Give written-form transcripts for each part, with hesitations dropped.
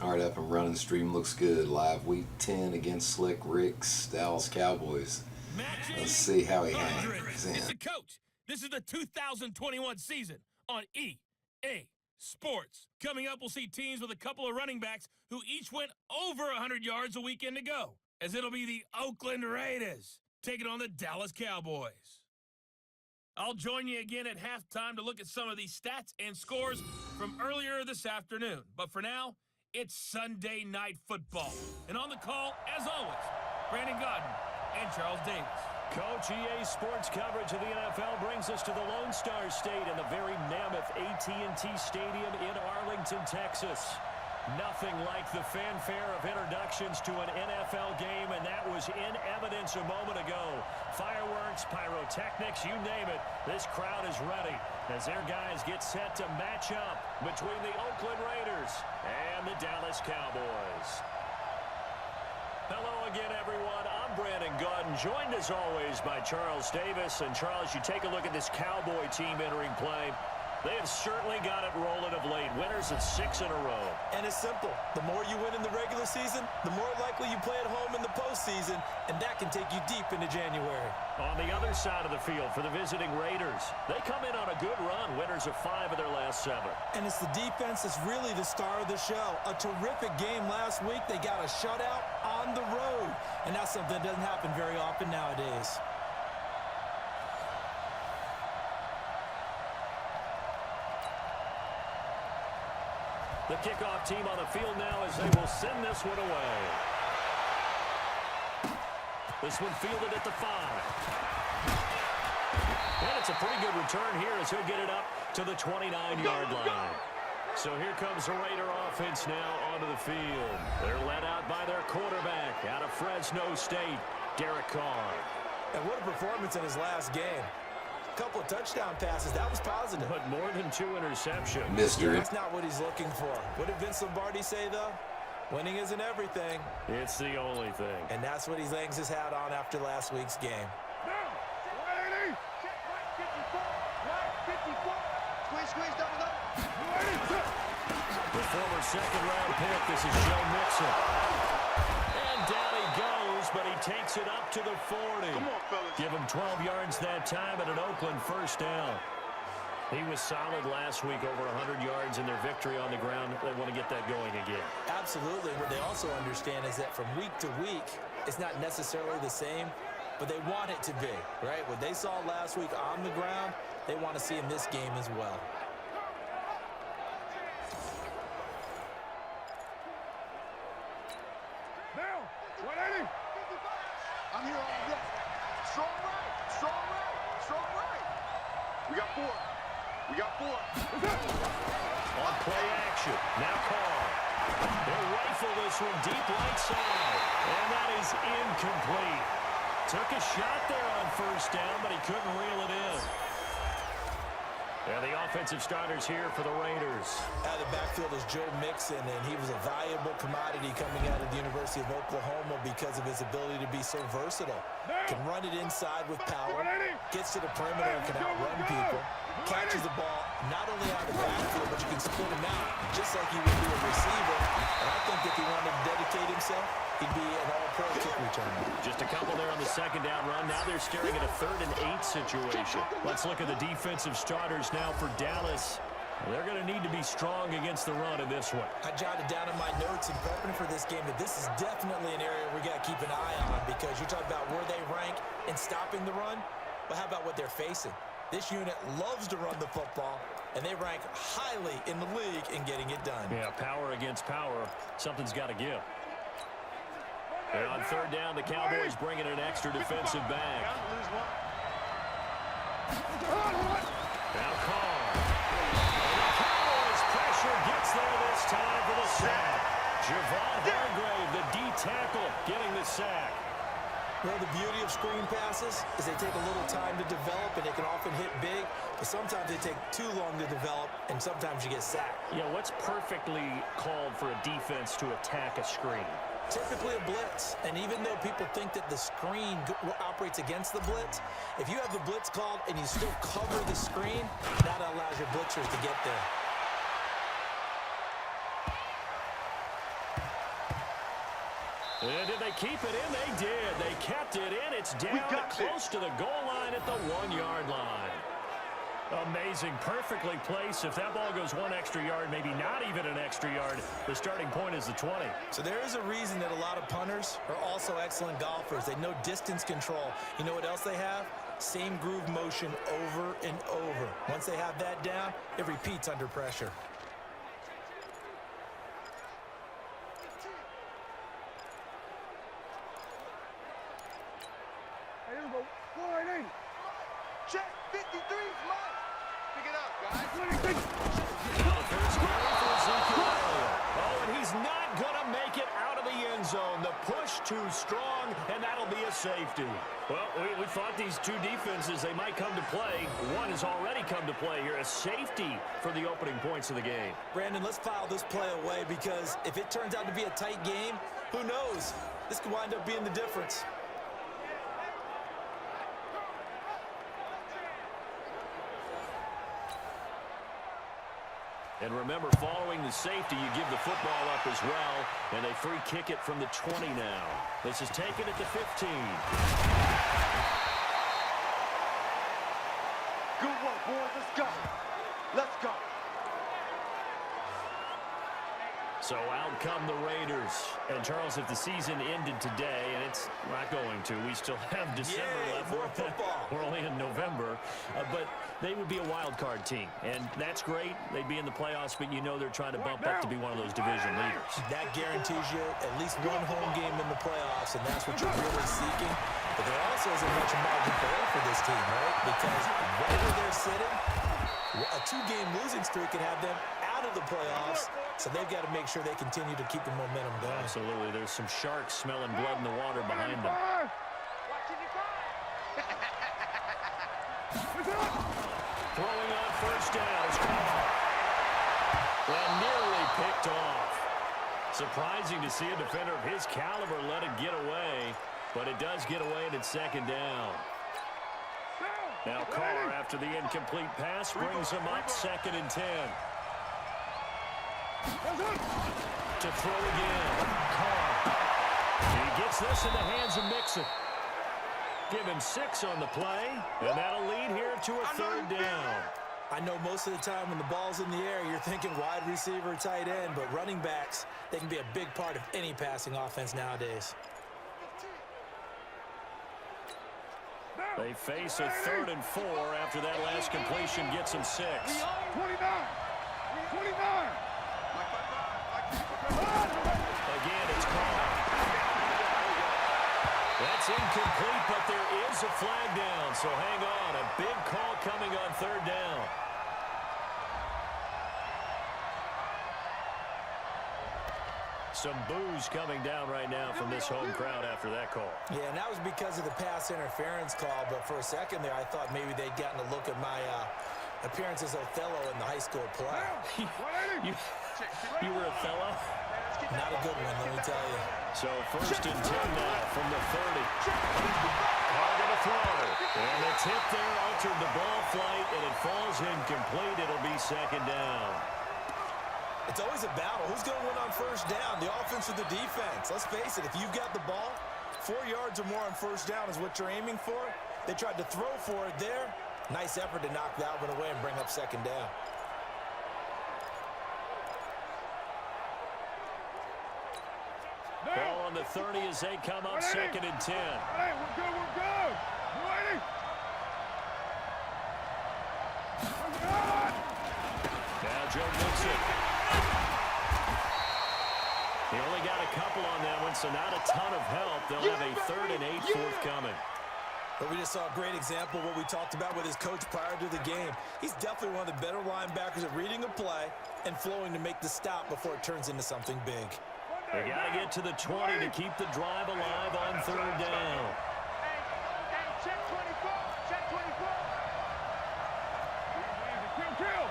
All right, up and running. Stream looks good. Live week 10 against Slick Rick's Dallas Cowboys. Let's see how he hangs in. Mr. Coach, this is the 2021 season on EA Sports. Coming up, we'll see teams with a couple of running backs who each went over 100 yards a weekend ago, as it'll be the Oakland Raiders taking on the Dallas Cowboys. I'll join you again at halftime to look at some of these stats and scores from earlier this afternoon. But for now, it's Sunday Night Football. And on the call, as always, Brandon Godden and Charles Davis. Coach, EA Sports coverage of the NFL brings us to the Lone Star State in the very mammoth AT&T Stadium in Arlington, Texas. Nothing like the fanfare of introductions to an NFL game, and that was in evidence a moment ago. Fireworks, pyrotechnics, you name it. This crowd is ready as their guys get set to match up between the Oakland Raiders and the Dallas Cowboys. Hello again, everyone. I'm Brandon Godden, joined as always by Charles Davis. And Charles, you take a look at this Cowboy team entering play. They have certainly got it rolling of late. Winners of 6 in a row. And it's simple. The more you win in the regular season, the more likely you play at home in the postseason, and that can take you deep into January. On the other side of the field for the visiting Raiders, they come in on a good run, winners of 5 of their last 7. And it's the defense that's really the star of the show. A terrific game last week. They got a shutout on the road, and that's something that doesn't happen very often nowadays. The kickoff team on the field now as they will send this one away. This one fielded at the 5. And it's a pretty good return here as he'll get it up to the 29-yard line. So here comes the Raider offense now onto the field. They're led out by their quarterback out of Fresno State, Derek Carr. And what a performance in his last game. Couple of touchdown passes. That was positive. But more than 2 interceptions. Mystery. That's not what he's looking for. What did Vince Lombardi say, though? Winning isn't everything. It's the only thing. And that's what he hangs his hat on after last week's game. The former second-round pick, this is Joe Mixon. And down he goes, but he takes it up to the 40. Come on, fellas. Give him 12 yards that time and an Oakland first down. He was solid last week, over 100 yards in their victory on the ground. They want to get that going again. Absolutely. What they also understand is that from week to week, it's not necessarily the same, but they want it to be, right? What they saw last week on the ground, they want to see in this game as well. Now, 180. I'm here all day. Strong right, strong right, strong right. We got 4. We got 4. On play action, now Carr. They'll rifle this one deep right side, and that is incomplete. Took a shot there on first down, but he couldn't reel it in. And the offensive starters here for the Raiders. Out of the backfield is Joe Mixon, and he was a valuable commodity coming out of the University of Oklahoma because of his ability to be so versatile. Can run it inside with power, gets to the perimeter and can outrun people, catches the ball not only out of the backfield, but you can split him out just like you would do a receiver. And I think if he wanted to dedicate himself, he'd be an all-pro kick returner. Just a couple there on the second down run. Now they're staring at a 3rd and 8 situation. Let's look at the defensive starters now for Dallas. They're going to need to be strong against the run in this one. I jotted down in my notes in prepping for this game that this is definitely an area we got to keep an eye on, because you're talking about where they rank in stopping the run. But how about what they're facing? This unit loves to run the football, and they rank highly in the league in getting it done. Yeah, power against power. Something's got to give. And on 3rd down, the Cowboys bringing an extra defensive back. Now Carr. And the Cowboys pressure gets there this time for the sack. Javon Hargrave, the D tackle, getting the sack. Well, the beauty of screen passes is they take a little time to develop, and they can often hit big, but sometimes they take too long to develop, and sometimes you get sacked. Yeah, what's perfectly called for a defense to attack a screen? Typically a blitz, and even though people think that the screen operates against the blitz, if you have the blitz called and you still cover the screen, that allows your blitzers to get there. And did they keep it in? They did. They kept it in. It's down close to the goal line at the 1-yard line. Amazing. Perfectly placed. If that ball goes 1 extra yard, maybe not even an extra yard, the starting point is the 20. So there is a reason that a lot of punters are also excellent golfers. They know distance control. You know what else they have? Same groove motion over and over. Once they have that down, it repeats under pressure. Check 53's mine. Pick it up, guys. Oh, and he's not going to make it out of the end zone. The push too strong, and that'll be a safety. Well, we thought these two defenses, they might come to play. One has already come to play here, a safety for the opening points of the game. Brandon, let's file this play away because if it turns out to be a tight game, who knows? This could wind up being the difference. And remember, following the safety, you give the football up as well, and they free kick it from the 20 now. This is taken at the 15. Good work, boys. Let's go. Let's go. So out come the Raiders. And, Charles, if the season ended today, and it's not going to, we still have December left. More football. We're only in November. But they would be a wild card team. And that's great. They'd be in the playoffs, but you know they're trying to bump up to be one of those division leaders. That guarantees you at least one home game in the playoffs, and that's what you're really seeking. But there also isn't much margin for error for this team, right? Because right where they're sitting, a 2-game losing streak can have them out of the playoffs. So they've got to make sure they continue to keep the momentum going. Absolutely. There's some sharks smelling blood in the water behind them. Throwing on first down is Carr. Well, nearly picked off. Surprising to see a defender of his caliber let it get away, but it does get away and it's second down. Now Carr, after the incomplete pass, brings him up 2nd and 10. To throw again. Carr. He gets this in the hands of Mixon. Give him 6 on the play, and that'll lead here to a 3rd down. I know most of the time when the ball's in the air, you're thinking wide receiver, tight end, but running backs, they can be a big part of any passing offense nowadays. They face a 3rd and 4 after that last completion gets him 6. 29. Again, it's Carr. That's incomplete, but there is a flag down, so hang on. A big call coming on 3rd down. Some boos coming down right now from this home crowd after that call. Yeah, and that was because of the pass interference call, but for a second there, I thought maybe they'd gotten a look at my appearance as Othello in the high school play. You were Othello? Not a good one, let me tell you. So 1st and 10 now from the 30. Carr to the throw. And the tip there altered the ball flight, and it falls incomplete. It'll be 2nd down. It's always a battle. Who's going to win on 1st down, the offense or the defense? Let's face it, if you've got the ball, 4 yards or more on 1st down is what you're aiming for. They tried to throw for it there. Nice effort to knock that one away and bring up 2nd down. Ball on the 30 as they come up 2nd and 10. Hey, we're good. Ready? Now Joe Mixon. He only got a couple on that one, so not a ton of help. They'll have a 3rd and 8 forthcoming. But we just saw a great example of what we talked about with his coach prior to the game. He's definitely one of the better linebackers at reading a play and flowing to make the stop before it turns into something big. They got to get to the 20 to keep the drive alive on 3rd down. Hey, check 24. Check 24. Kill.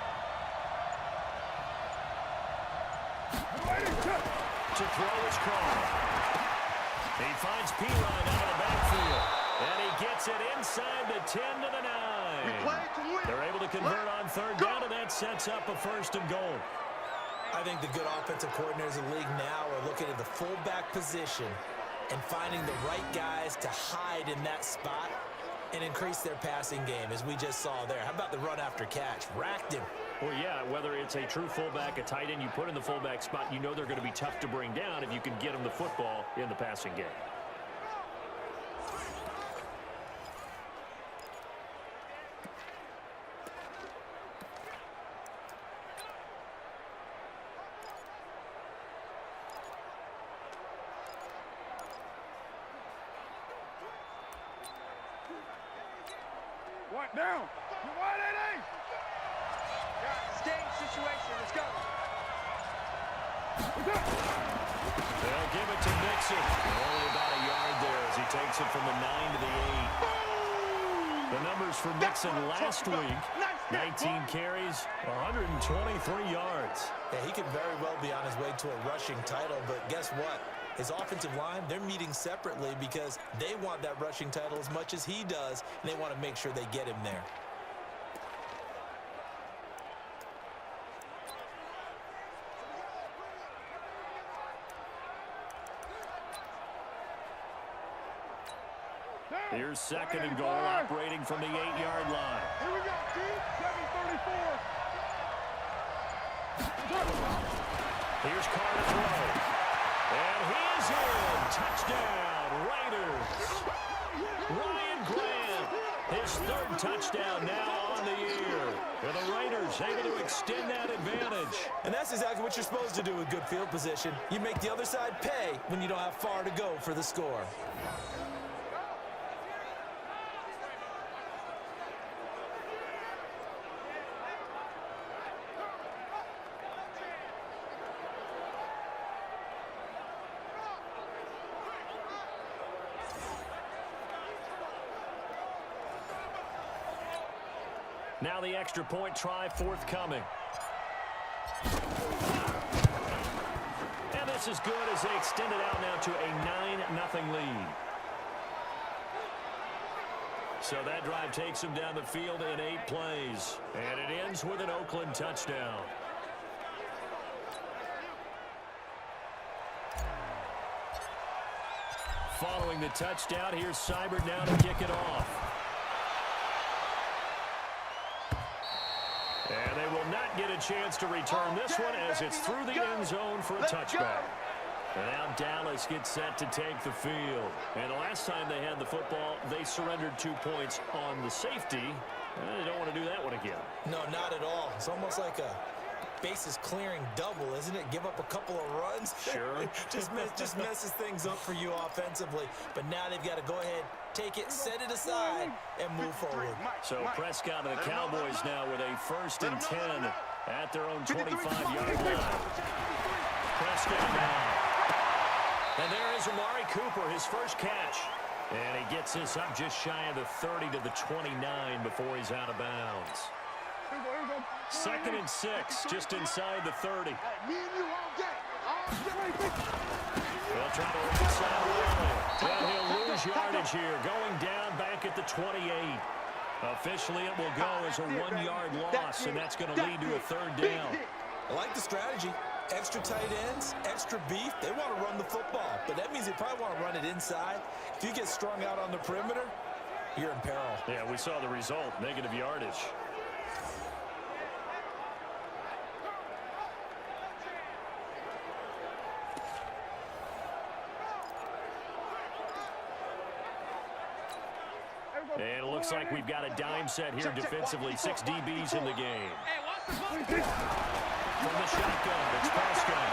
To throw is Carr. He finds P-Line out of the backfield. And he gets it inside the 10 to the 9. They're able to convert on 3rd down, and that sets up a 1st and goal. I think the good offensive coordinators in the league now are looking at the fullback position and finding the right guys to hide in that spot and increase their passing game, as we just saw there. How about the run after catch? Racked him. Well, yeah, whether it's a true fullback, a tight end you put in the fullback spot, you know they're going to be tough to bring down if you can get them the football in the passing game. What down? You want it? Game situation. Let's go. They'll give it to Mixon. Only about a yard there as he takes it from the 9 to the 8. The numbers for Mixon last week, 19 carries, 123 yards. Yeah, he could very well be on his way to a rushing title, but guess what? His offensive line, they're meeting separately because they want that rushing title as much as he does, and they want to make sure they get him there. Here's second and goal, operating from the 8-yard line. Here we go, team. 7:34. Here's Carr to throw. And he's in. Touchdown, Raiders. Ryan Grant, his third touchdown now on the year. And the Raiders able to extend that advantage. And that's exactly what you're supposed to do with good field position. You make the other side pay when you don't have far to go for the score. Now the extra point try forthcoming. And this is good as they extend it out now to a 9-0 lead. So that drive takes them down the field in 8 plays. And it ends with an Oakland touchdown. Following the touchdown, here's Seibert now to kick it off. And they will not get a chance to return this one as it's through the end zone for a touchback. And now Dallas gets set to take the field. And the last time they had the football, they surrendered 2 points on the safety. They don't want to do that one again. No, not at all. It's almost like a bases clearing double, isn't it? Give up a couple of runs. Sure. just messes things up for you offensively. But now they've got to go ahead, take it, set it aside, and move forward. So Prescott and the Cowboys now with a 1st and 10 at their own 25-yard line. Prescott now. And there is Amari Cooper, his first catch. And he gets this up just shy of the 30 to the 29 before he's out of bounds. 2nd and 6, just inside the 30. They'll try to reconcile it. And he'll lose yardage here, going down back at the 28. Officially, it will go as a 1-yard loss, and that's going to lead to a 3rd down. I like the strategy. Extra tight ends, extra beef. They want to run the football, but that means they probably want to run it inside. If you get strung out on the perimeter, you're in peril. Yeah, we saw the result, negative yardage. And it looks like we've got a dime set here defensively. 6 DBs in the game. From the shotgun, it's Prescott.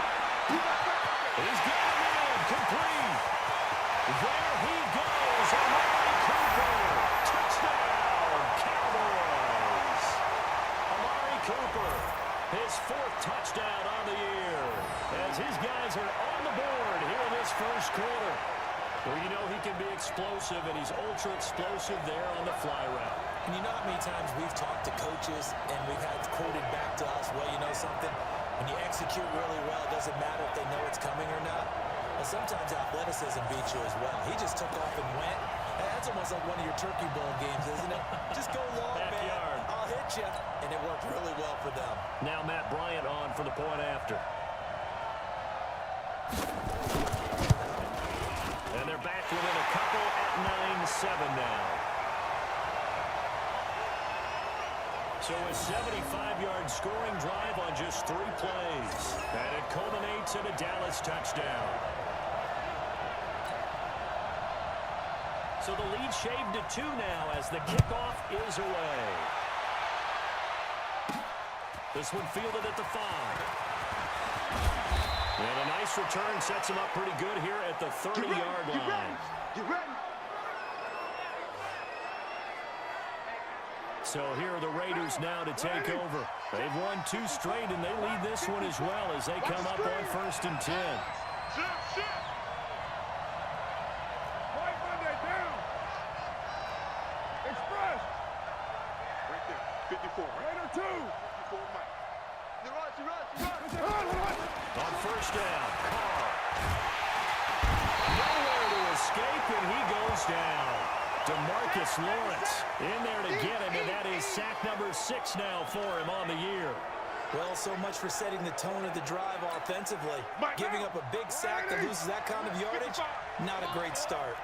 He's got him in, complete. There he goes, Amari Cooper. Touchdown, Cowboys. Amari Cooper, his 4th touchdown on the year. As his guys are on the board here in this first quarter. Well, you know he can be explosive, and he's ultra-explosive there on the fly route. And you know how many times we've talked to coaches and we've had quoted back to us, well, you know something? When you execute really well, it doesn't matter if they know it's coming or not. Well, sometimes athleticism beats you as well. He just took off and went. That's almost like one of your Turkey Bowl games, isn't it? Just go long, man. I'll hit you. And it worked really well for them. Now Matt Bryant on for the point after. And they're back within a couple at 9-7 now. So a 75-yard scoring drive on just 3 plays. And it culminates in a Dallas touchdown. So the lead shaved to 2 now as the kickoff is away. This one fielded at the 5. And a nice return sets him up pretty good here at the 30-yard line. Get ready. So here are the Raiders now to take over. They've won 2 straight, and they lead this one as well as they come up on 1st and 10. White Monday down. Express. Right there. 54. Raider 2. 54, Mike. You run. On 1st down, Carr. Nowhere to escape, and he goes down. DeMarcus Lawrence in there to get him, and that is sack number 6 now for him on the year. Well, so much for setting the tone of the drive offensively. Giving up a big sack that loses that kind of yardage, not a great start.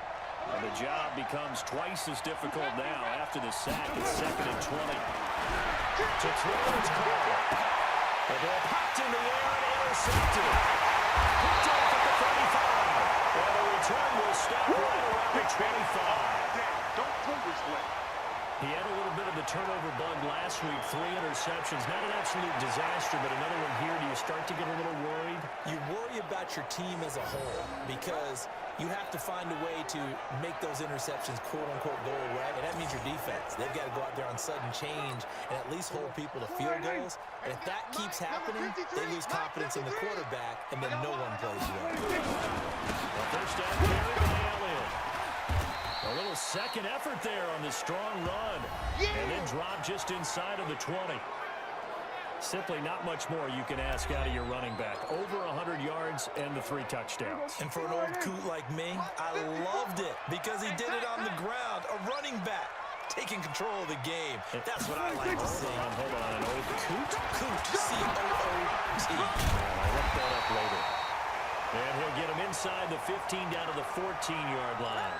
And the job becomes twice as difficult now after the sack. It's 2nd and 20. To throw, it's Carr. The ball popped in the air and intercepted. Picked off at the 35. And the return will stop right around the 25. Don't pull this way. He had a little bit of the turnover bug last week. 3 interceptions. Not an absolute disaster, but another one here. Do you start to get a little worried? You worry about your team as a whole because you have to find a way to make those interceptions quote-unquote go away, and that means your defense. They've got to go out there on sudden change and at least hold people to field goals. And if that keeps happening, they lose confidence in the quarterback, and then no one plays well. First down carry by Elliott. A little second effort there on the strong run. And then drop just inside of the 20. Simply not much more you can ask out of your running back. Over 100 yards and the 3 touchdowns. And for an old coot like me, I loved it because he did it on the ground. A running back taking control of the game. That's what I like to see. Hold on. An old coot? Coot. C-O-O-T. I'll look that up later. And he'll get him inside the 15 down to the 14-yard line.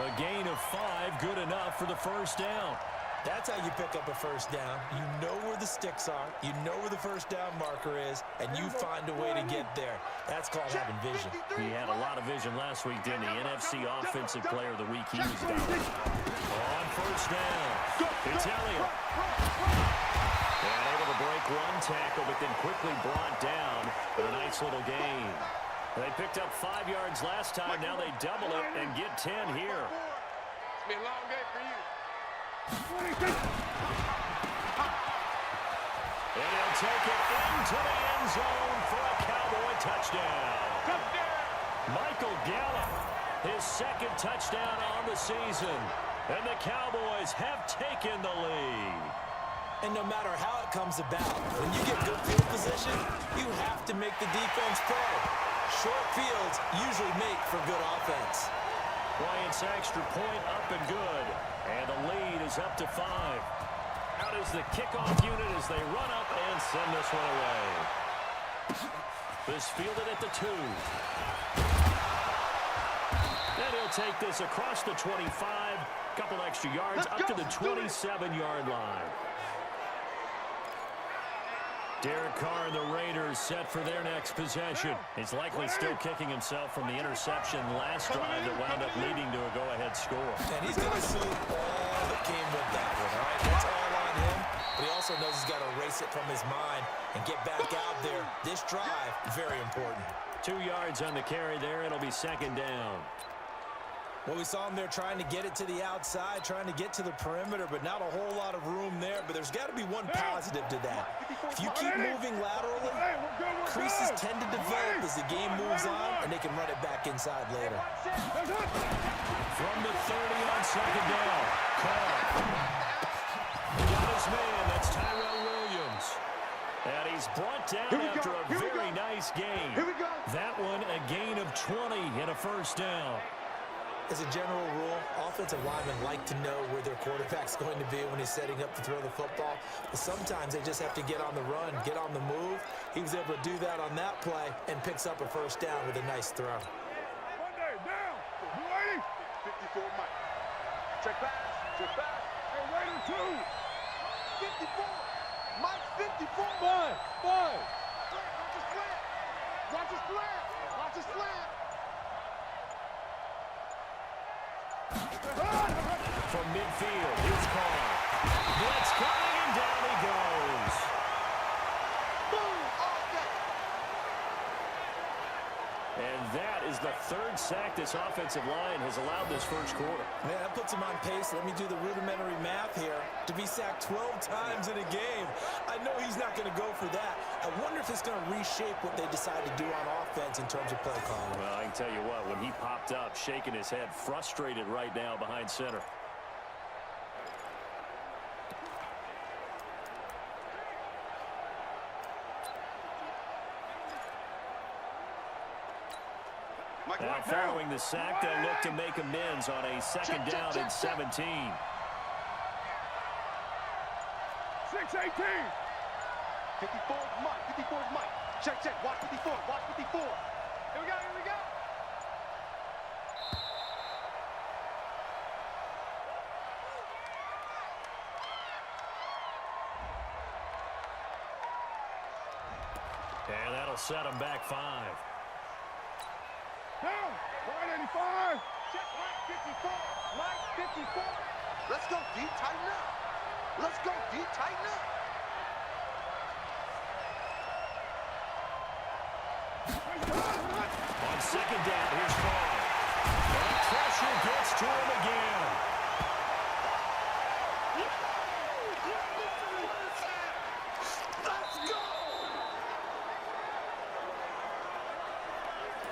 A gain of 5, good enough for the first down. That's how you pick up a first down. You know where the sticks are. You know where the first down marker is, and you find a way to get there. That's called having vision. He had a lot of vision last week, didn't he? NFC Offensive Player of the Week. He was down. On first down, it's Elliott. And able to break 1 tackle, but then quickly brought down. But a nice little gain. They picked up 5 yards last time. Now they double it and get 10 here. It's been a long day for you. And he'll take it into the end zone for a Cowboy touchdown. Michael Gallup, his 2nd touchdown on the season. And the Cowboys have taken the lead. And no matter how it comes about, when you get good field position, you have to make the defense play. Short fields usually make for good offense. Bryant's extra point up and good. And the lead is up to 5. Out is the kickoff unit as they run up and send this one away. This fielded at the 2. Then he'll take this across the 25. Couple extra yards up to the 27-yard line. Derek Carr and the Raiders set for their next possession. He's likely still kicking himself from the interception last drive that wound up leading to a go-ahead score. And he's going to see all that came with that one, all right? That's all on him, but he also knows he's got to erase it from his mind and get back out there. This drive, very important. 2 yards on the carry there. It'll be 2nd down. Well, we saw him there trying to get it to the outside, trying to get to the perimeter, but not a whole lot of room there. But there's got to be one positive to that. If you keep moving laterally, creases tend to develop as the game moves on, and they can run it back inside later. From the 30 on 2nd down, Carr. Got his man, that's Tyrell Williams. And he's brought down after a very nice gain. That one, a gain of 20 and a first down. As a general rule, offensive linemen like to know where their quarterback's going to be when he's setting up to throw the football. But sometimes they just have to get on the run, get on the move. He was able to do that on that play and picks up a first down with a nice throw. Just pass. Hey, Raider 2. 54. Mike 54. Five. Watch his slant. From midfield, here's Carr. Blitz coming, and down he goes. Boom. All day. And that is the third sack this offensive line has allowed this first quarter. Man, that puts him on pace. Let me do the rudimentary math here. To be sacked 12 times in a game, I know he's not going to go for that. I wonder if it's going to reshape what they decide to do on offense in terms of play calling. Well, I can tell you what, when he popped up, shaking his head, frustrated right now behind center. Now following the sack, they'll look to make amends on a second down and 17. 6-18. 54's Mike. Check. Watch 54. Here we go. And that'll set him back 5. Down. 185. Check Mike 54. Let's go D. Tighten up. On second down, here's Carr. And pressure gets to him again.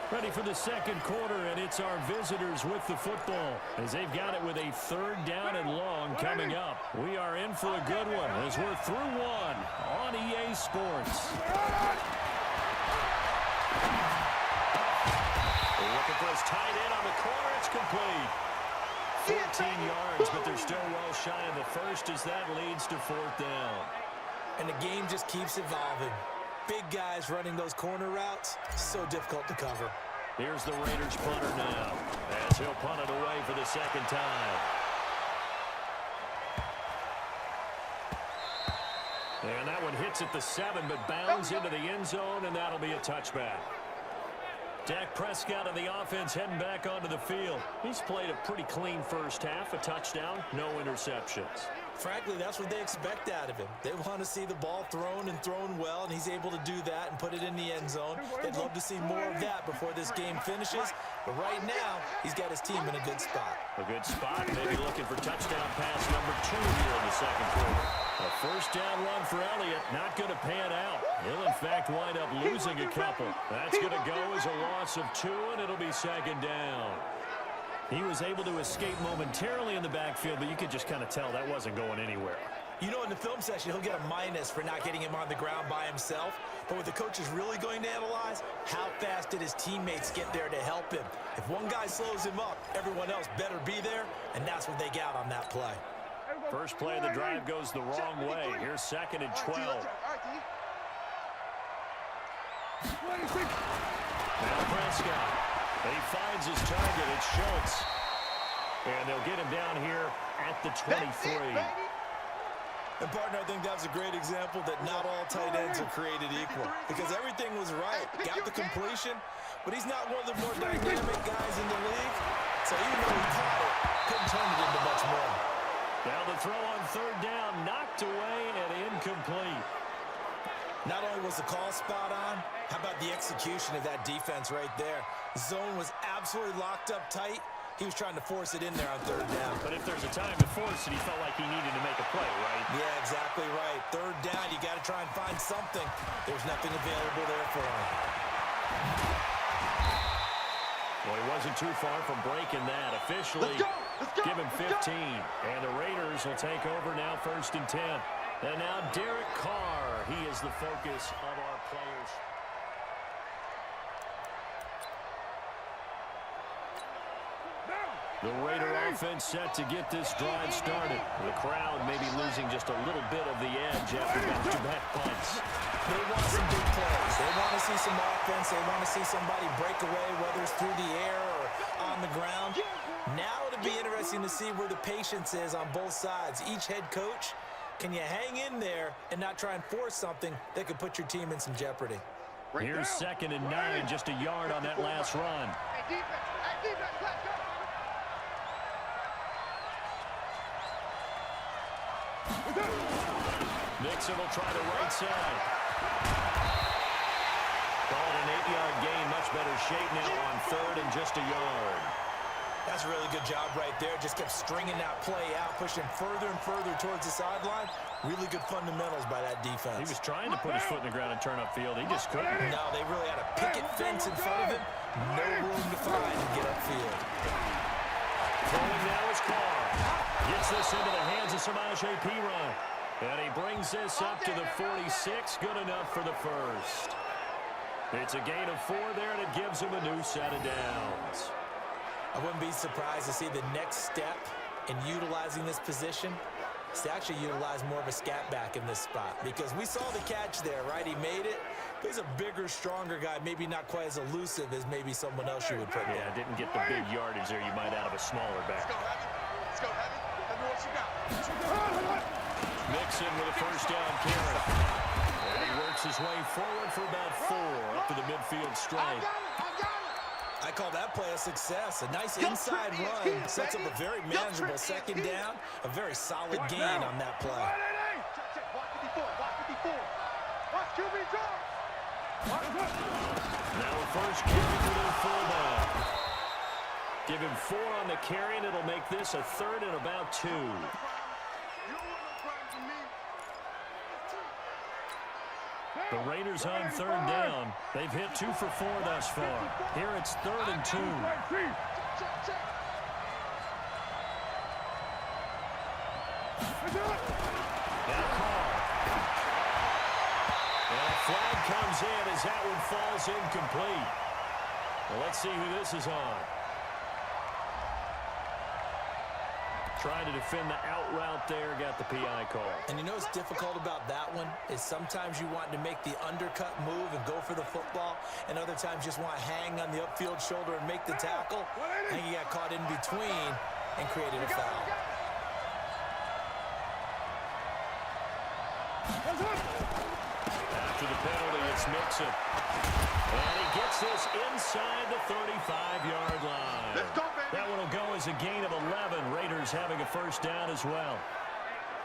Ready for the second quarter, and it's our visitors with the football as they've got it with a third down and long coming up. We are in for a good one as we're through one on EA Sports. Looking for his tight end on the corner. It's complete. 14 yards, but they're still well shy of the first as that leads to fourth down. And the game just keeps evolving. Big guys running those corner routes, so difficult to cover. Here's the Raiders punter now as he'll punt it away for the second time. And that one hits at the 7, but bounds into the end zone, and that'll be a touchback. Dak Prescott and the offense heading back onto the field. He's played a pretty clean first half, a touchdown, no interceptions. Frankly, that's what they expect out of him. They want to see the ball thrown and thrown well, and he's able to do that and put it in the end zone. They'd love to see more of that before this game finishes. But right now, he's got his team in a good spot. A good spot, maybe looking for touchdown pass number 2 here in the second quarter. A first down run for Elliott, not going to pan out. He'll, in fact, wind up losing a couple. That's going to go as a loss of 2, and it'll be second down. He was able to escape momentarily in the backfield, but you could just kind of tell that wasn't going anywhere. You know, in the film session, he'll get a minus for not getting him on the ground by himself. But what the coach is really going to analyze, how fast did his teammates get there to help him? If one guy slows him up, everyone else better be there, and that's what they got on that play. First play of the drive goes the wrong way. Here's second and 12. Now Prescott. He finds his target. It's Schultz. And they'll get him down here at the 23. And, partner, I think that was a great example that not all tight ends are created equal. Because everything was right. Got the completion, but he's not one of the more dynamic guys in the league. So even though he caught it, couldn't turn it into much more. Now the throw on third down, knocked away and incomplete. Not only was the call spot on, how about the execution of that defense right there? The zone was absolutely locked up tight. He was trying to force it in there on third down. But if there's a time to force it, he felt like he needed to make a play, right? Yeah, exactly right. Third down, you got to try and find something. There's nothing available there for him. Well, he wasn't too far from breaking that. Officially, give him 15. And the Raiders will take over now, 1st and 10. And now Derek Carr. He is the focus of our players. The Raider offense set to get this drive started. The crowd may be losing just a little bit of the edge after back-to-back punts. They want some big plays. They want to see some offense. They want to see somebody break away, whether it's through the air or on the ground. Now it to be interesting to see where the patience is on both sides. Each head coach, can you hang in there and not try and force something that could put your team in some jeopardy? Here's 2nd and 9, just a yard on that last run. Hey, defense, let's go. Mixon will try the right side. Called an 8-yard gain. Much better shape now on 3rd and just a yard. That's a really good job right there. Just kept stringing that play out, pushing further and further towards the sideline. Really good fundamentals by that defense. He was trying to put his foot in the ground and turn upfield. He just couldn't. No, they really had a picket fence in front of him. No room to find and get upfield. Throwing now is Carr. Gets this into the hands of Samaje Perine. And he brings this up to the 46. Good enough for the first. It's a gain of 4 there, and it gives him a new set of downs. I wouldn't be surprised to see the next step in utilizing this position is to actually utilize more of a scat back in this spot, because we saw the catch there, right? He made it. But he's a bigger, stronger guy, maybe not quite as elusive as maybe someone else you would put Yeah, didn't get the big yardage there you might out of a smaller back. Let's go, Heavy. Let me what you got. Mixon with a first down carry. And he works his way forward for about 4 up to the midfield stripe. I call that play a success. A nice inside run sets up a very manageable 2nd down. A very solid gain on that play. Watch 54. Watch QB drop. Now a first carry for the fullback. Give him 4 on the carry, and it'll make this a 3rd and about 2. The Raiders on 3rd down. They've hit 2 for 4 thus far. Here it's 3rd and 2. Now Carr. And a flag comes in as that one falls incomplete. Well, let's see who this is on. Trying to defend the out route there, got the PI call. And you know what's difficult about that one is sometimes you want to make the undercut move and go for the football, and other times just want to hang on the upfield shoulder and make the tackle. And you got caught in between and created a foul. After the penalty, it's Mixon. And he gets this inside the 35-yard line. Let's go, baby. That one will go as a gain of 11. Raiders having a first down as well.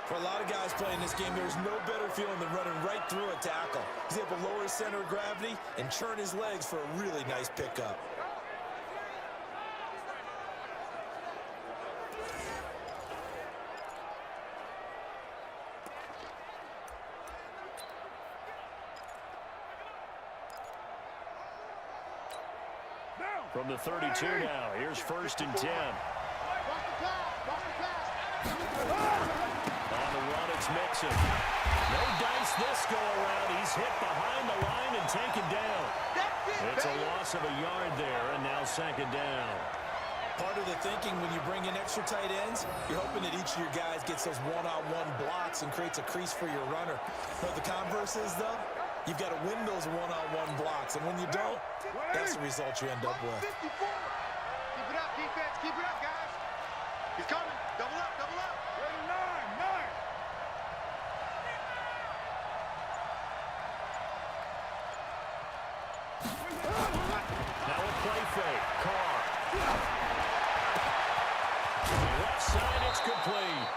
For a lot of guys playing this game, there's no better feeling than running right through a tackle. He's able to lower his center of gravity and churn his legs for a really nice pickup. From the 32 now, here's 1st and 10. On the run, it's Mixon. No dice this go-around. He's hit behind the line and taken down. It's a loss of a yard there, and now 2nd down. Part of the thinking when you bring in extra tight ends, you're hoping that each of your guys gets those one-on-one blocks and creates a crease for your runner. But the converse is, though, you've got to win those one-on-one blocks, and when you don't, that's the result you end up with. Keep it up, defense. Keep it up, guys. He's coming. Double up, double up. 9. Now a play fake. Carr. Left side, it's complete.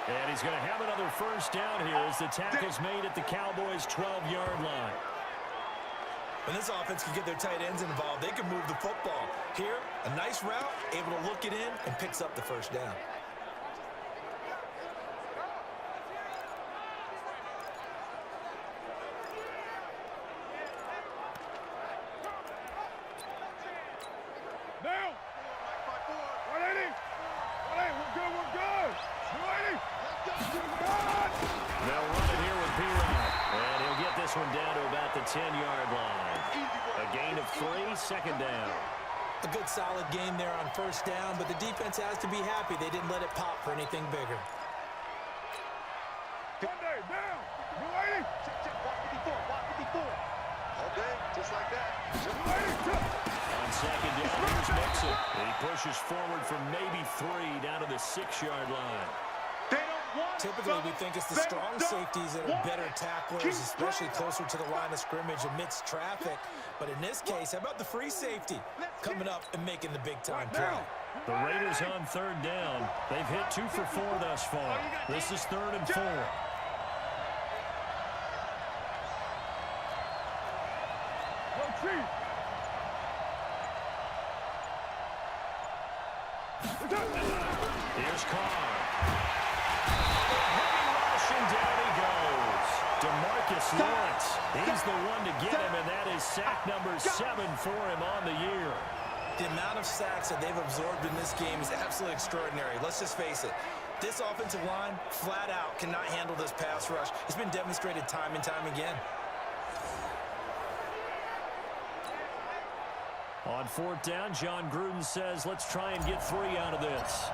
And he's going to have another first down here as the tackle's made at the Cowboys' 12-yard line. When this offense can get their tight ends involved, they can move the football. Here, a nice route, able to look it in, and picks up the first down. Now. 180. We're good. 280. They'll run it here with Perine. And he'll get this one down to about the 10-yard line. A gain of 3, 2nd down. A good solid game there on first down, but the defense has to be happy they didn't let it pop for anything bigger. Sunday, down. 280. Check. 154. All day, just like that. On second down, here's Mixon. He pushes forward from maybe 3 down to the 6-yard line. Typically, we think it's the strong safeties that are better tacklers, especially closer to the line of scrimmage amidst traffic. But in this case, how about the free safety coming up and making the big-time play? The Raiders on third down. They've hit 2 for 4 thus far. This is 3rd and 4. Here's Carr. And down he goes. DeMarcus Lawrence. He's the one to get him, and that is sack number 7 for him on the year. The amount of sacks that they've absorbed in this game is absolutely extraordinary. Let's just face it. This offensive line, flat out, cannot handle this pass rush. It's been demonstrated time and time again. On 4th down, John Gruden says, let's try and get 3 out of this.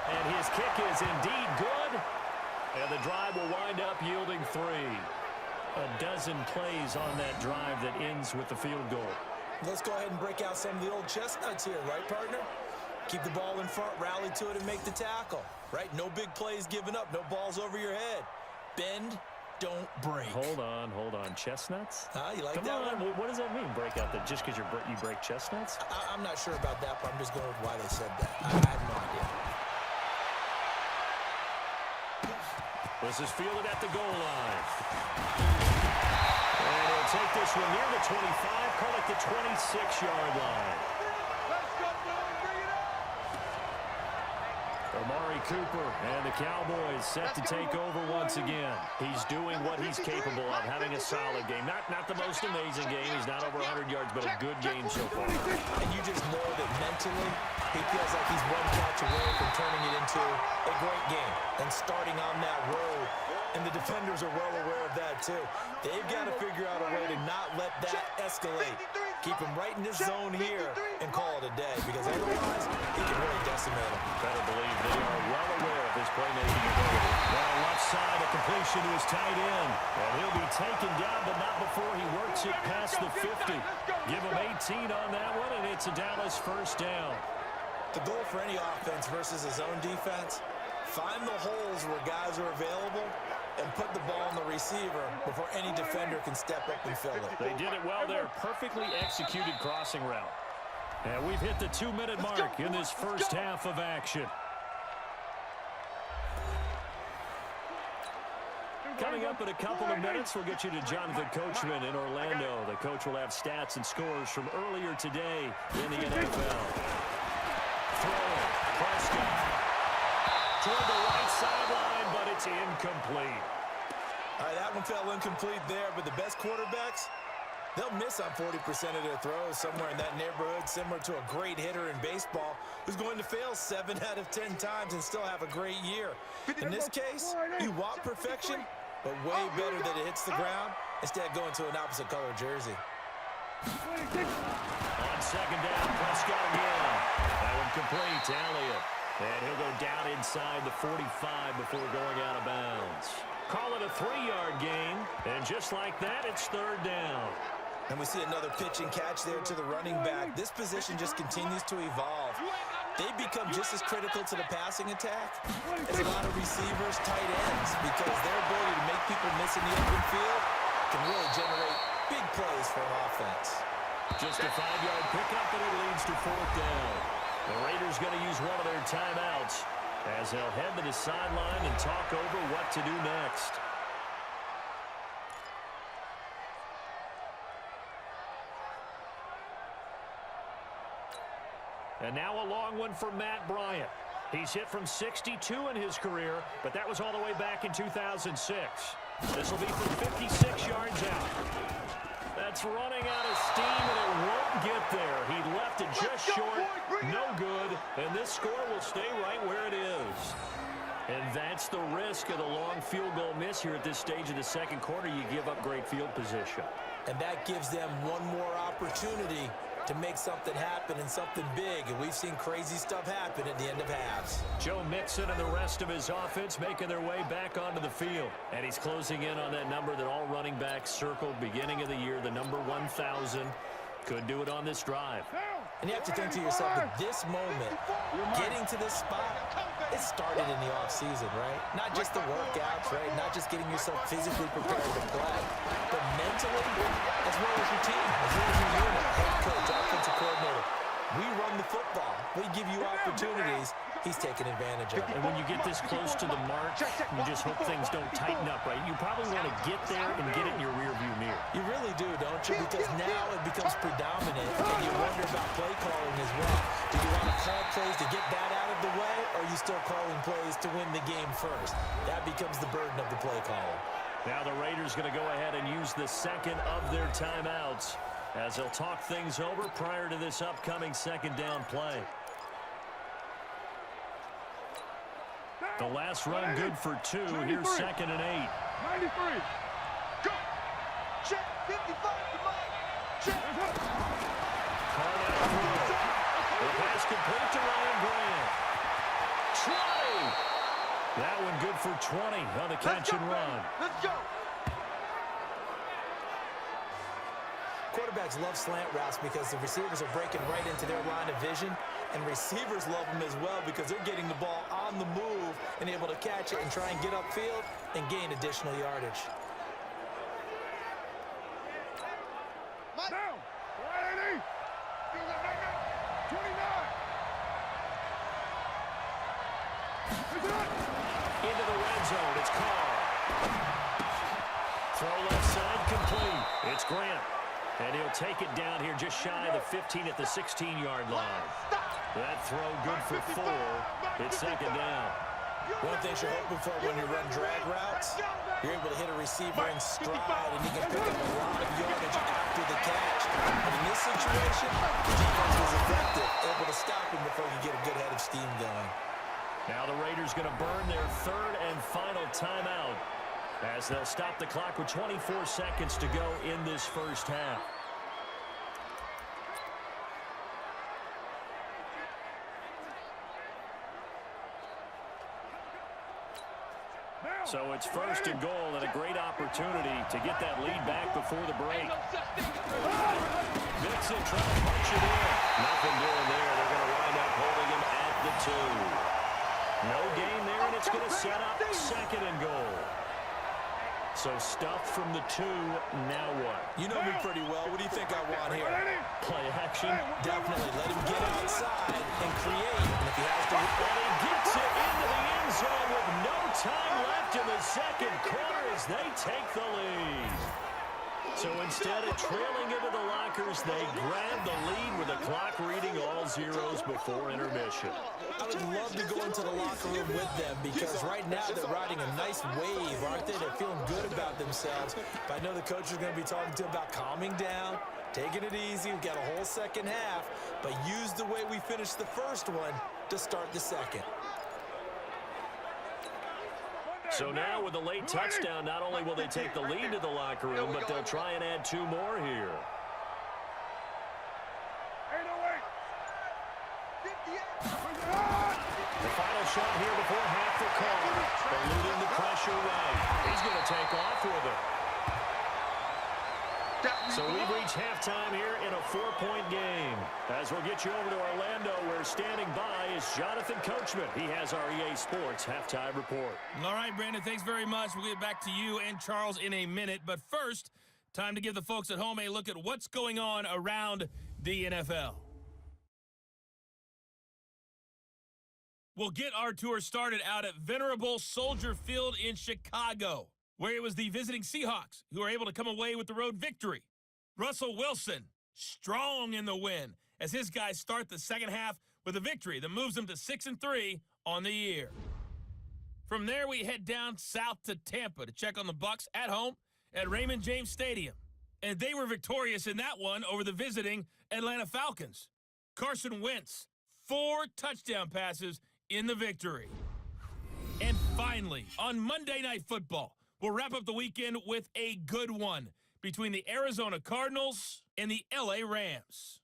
And his kick is indeed good. And the drive will wind up yielding 3. A dozen plays on that drive that ends with the field goal. Let's go ahead and break out some of the old chestnuts here, right, partner? Keep the ball in front, rally to it, and make the tackle, right? No big plays given up, no balls over your head. Bend, don't break. Hold on. Chestnuts? You like Come that on. one? What does that mean, break out that just because you break chestnuts? I'm not sure about that, but I'm just going with why they said that. I have no idea. This is fielded at the goal line. And he'll take this one near the 25, call it the 26-yard line. Let's go, boys. Bring it up. Amari Cooper and the Cowboys set to take over once again. He's doing what he's capable of, having a solid game. Not the most amazing game. He's not over 100 yards, but a good game so far. And you just know that mentally, he feels like he's one catch away from turning it into a great game and starting on that road. And the defenders are well aware of that, too. They've got to figure out a way to not let that escalate. Keep him right in this zone here and call it a day, because otherwise, he can really decimate him. Better believe they are well aware of his playmaking ability. Now left side, a completion to his tight end. And he'll be taken down, but not before he works it past the 50. Give him 18 on that one, and it's a Dallas first down. The goal for any offense versus his own defense, find the holes where guys are available and put the ball on the receiver before any defender can step up and fill it. They did it well there. Perfectly executed crossing route. And we've hit the 2-minute mark in this first half of action. Coming up in a couple of minutes, we'll get you to Jonathan Coachman in Orlando. The coach will have stats and scores from earlier today in the NFL. Throwing, Prescott. Toward the right sideline, but it's incomplete. All right, that one fell incomplete there, but the best quarterbacks, they'll miss on 40% of their throws somewhere in that neighborhood, similar to a great hitter in baseball who's going to fail 7 out of 10 times and still have a great year. In this case, you want perfection, but way better that it hits the ground instead of going to an opposite color jersey. On second down, Prescott again. That one complete to Elliott. And he'll go down inside the 45 before going out of bounds. Call it a 3-yard gain. And just like that, it's third down. And we see another pitch and catch there to the running back. This position just continues to evolve. They become just as critical to the passing attack as a lot of receivers, tight ends, because their ability to make people miss in the open field can really generate big plays for an offense. Just a 5-yard pickup, and it leads to fourth down. The Raiders going to use one of their timeouts as they'll head to the sideline and talk over what to do next. And now a long one for Matt Bryant. He's hit from 62 in his career, but that was all the way back in 2006. This will be from 56 yards out. That's running out of steam, and it won't get there. He left it just short, no good, and this score will stay right where it is. And that's the risk of the long field goal miss here at this stage of the second quarter. You give up great field position. And that gives them one more opportunity to make something happen and something big, and we've seen crazy stuff happen at the end of halves. Joe Mixon and the rest of his offense making their way back onto the field. And he's closing in on that number that all running backs circled beginning of the year, the number 1,000. Could do it on this drive. And you have to think to yourself, at this moment, getting to this spot, it started in the offseason, right? Not just the workouts, right? Not just getting yourself physically prepared to play, but mentally, as well as your team, as well as your unit, head coach, offensive coordinator. We run the football. We give you opportunities. He's taking advantage of it. And when you get this close to the mark, you just hope things don't tighten up, right? You probably want to get there and get it in your rearview mirror. You really do, don't you? Because now it becomes predominant, and you wonder about play calling as well. Do you want to call plays to get that out of the way, or are you still calling plays to win the game first? That becomes the burden of the play caller. Now the Raiders going to go ahead and use the second of their timeouts as they'll talk things over prior to this upcoming second down play. The last run good for 2. Here's 2nd and 8. 93. Go. Check. 55. Check. Carr now through. The pass complete to Ryan Grant. 20. That one good for 20 on the catch and run. Let's go. Quarterbacks love slant routes because the receivers are breaking right into their line of vision, and receivers love them as well because they're getting the ball on the move and able to catch it and try and get upfield and gain additional yardage. Down. 180. 29. Into the red zone. It's Carr. Throw left side complete. It's Grant. And he'll take it down here just shy of the 15 at the 16-yard line. That throw good for 4. It's 2nd down. One thing you're hoping for when you run drag routes, you're able to hit a receiver in stride, and you can pick up a lot of yardage after the catch. And in this situation, the defense was effective, able to stop him before you get a good head of steam going. Now the Raiders going to burn their 3rd and final timeout as they'll stop the clock with 24 seconds to go in this first half. So it's 1st and goal and a great opportunity to get that lead back before the break. Mixon trying to punch it in. Nothing doing there. They're going to wind up holding him at the 2. No gain there, and it's going to set up 2nd and goal. So stuff from the 2, now what? You know me pretty well. What do you think I want here? Play action. Definitely. Let him get outside and create. And if he has to... And he gets it into the end zone with no time left in the second quarter as they take the lead. So instead of trailing into the lockers, they grab the lead with the clock reading all zeros before intermission. I would love to go into the locker room with them because right now they're riding a nice wave, aren't they? They're feeling good about themselves. But I know the coach is going to be talking to them about calming down, taking it easy. We've got a whole second half, but use the way we finished the first one to start the second. So now with the late touchdown, not only will they take the lead to the locker room, but they'll try and add 2 more here. 808. The final shot here before half for Carr. Eluding the pressure right. He's going to take off with it. So we've reached halftime here in a 4-point game. As we'll get you over to Orlando, where standing by is Jonathan Coachman. He has our EA Sports halftime report. All right, Brandon, thanks very much. We'll get back to you and Charles in a minute. But first, time to give the folks at home a look at what's going on around the NFL. We'll get our tour started out at venerable Soldier Field in Chicago, where it was the visiting Seahawks who were able to come away with the road victory. Russell Wilson, strong in the win, as his guys start the second half with a victory that moves them to 6-3 on the year. From there, we head down south to Tampa to check on the Bucs at home at Raymond James Stadium. And they were victorious in that one over the visiting Atlanta Falcons. Carson Wentz, 4 touchdown passes in the victory. And finally, on Monday Night Football, we'll wrap up the weekend with a good one between the Arizona Cardinals and the LA Rams.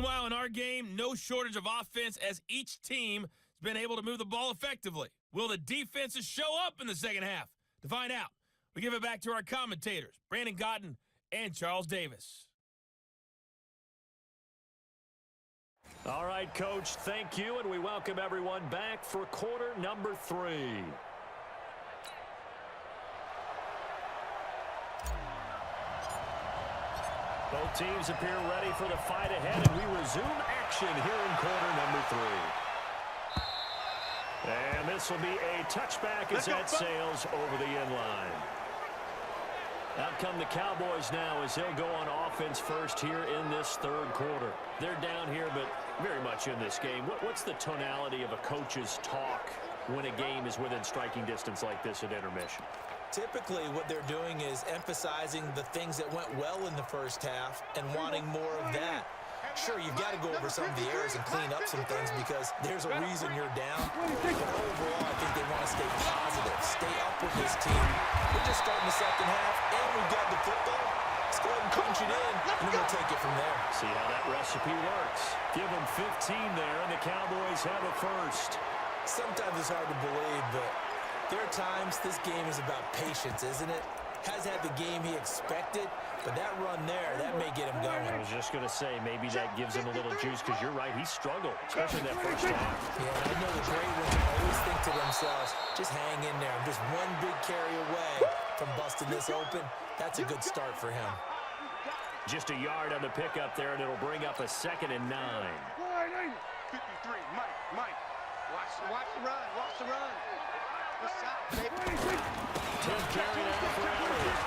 Meanwhile, in our game, no shortage of offense as each team has been able to move the ball effectively. Will the defenses show up in the second half? To find out, we give it back to our commentators, Brandon Cotton and Charles Davis. All right, Coach, thank you, and we welcome everyone back for quarter number 3. Both teams appear ready for the fight ahead, and we resume action here in quarter number 3. And this will be a touchback as that sails over the end line. Out come the Cowboys now as they'll go on offense first here in this third quarter. They're down here, but very much in this game. What's the tonality of a coach's talk when a game is within striking distance like this at intermission? Typically, what they're doing is emphasizing the things that went well in the first half and wanting more of that. Sure, you've got to go over some of the errors and clean up some things because there's a reason you're down. But overall, I think they want to stay positive, stay up with this team. We're just starting the second half, and we've got the football. Let's go ahead and punch it in, and then we'll take it from there. See how that recipe works. Give them 15 there, and the Cowboys have a first. Sometimes it's hard to believe, but there are times this game is about patience, isn't it? Has had the game he expected, but that run there, that may get him going. I was just going to say, maybe that gives him a little juice, because you're right, he struggled, especially that first half. Yeah, I know the great ones always think to themselves, just hang in there. I'm just one big carry away from busting this open. That's a good start for him. Just a yard on the pickup there, and it'll bring up a 2nd and 9. 53, Mike. Watch the run. Watch the run. What's up, baby? 10th carry now for Elliott.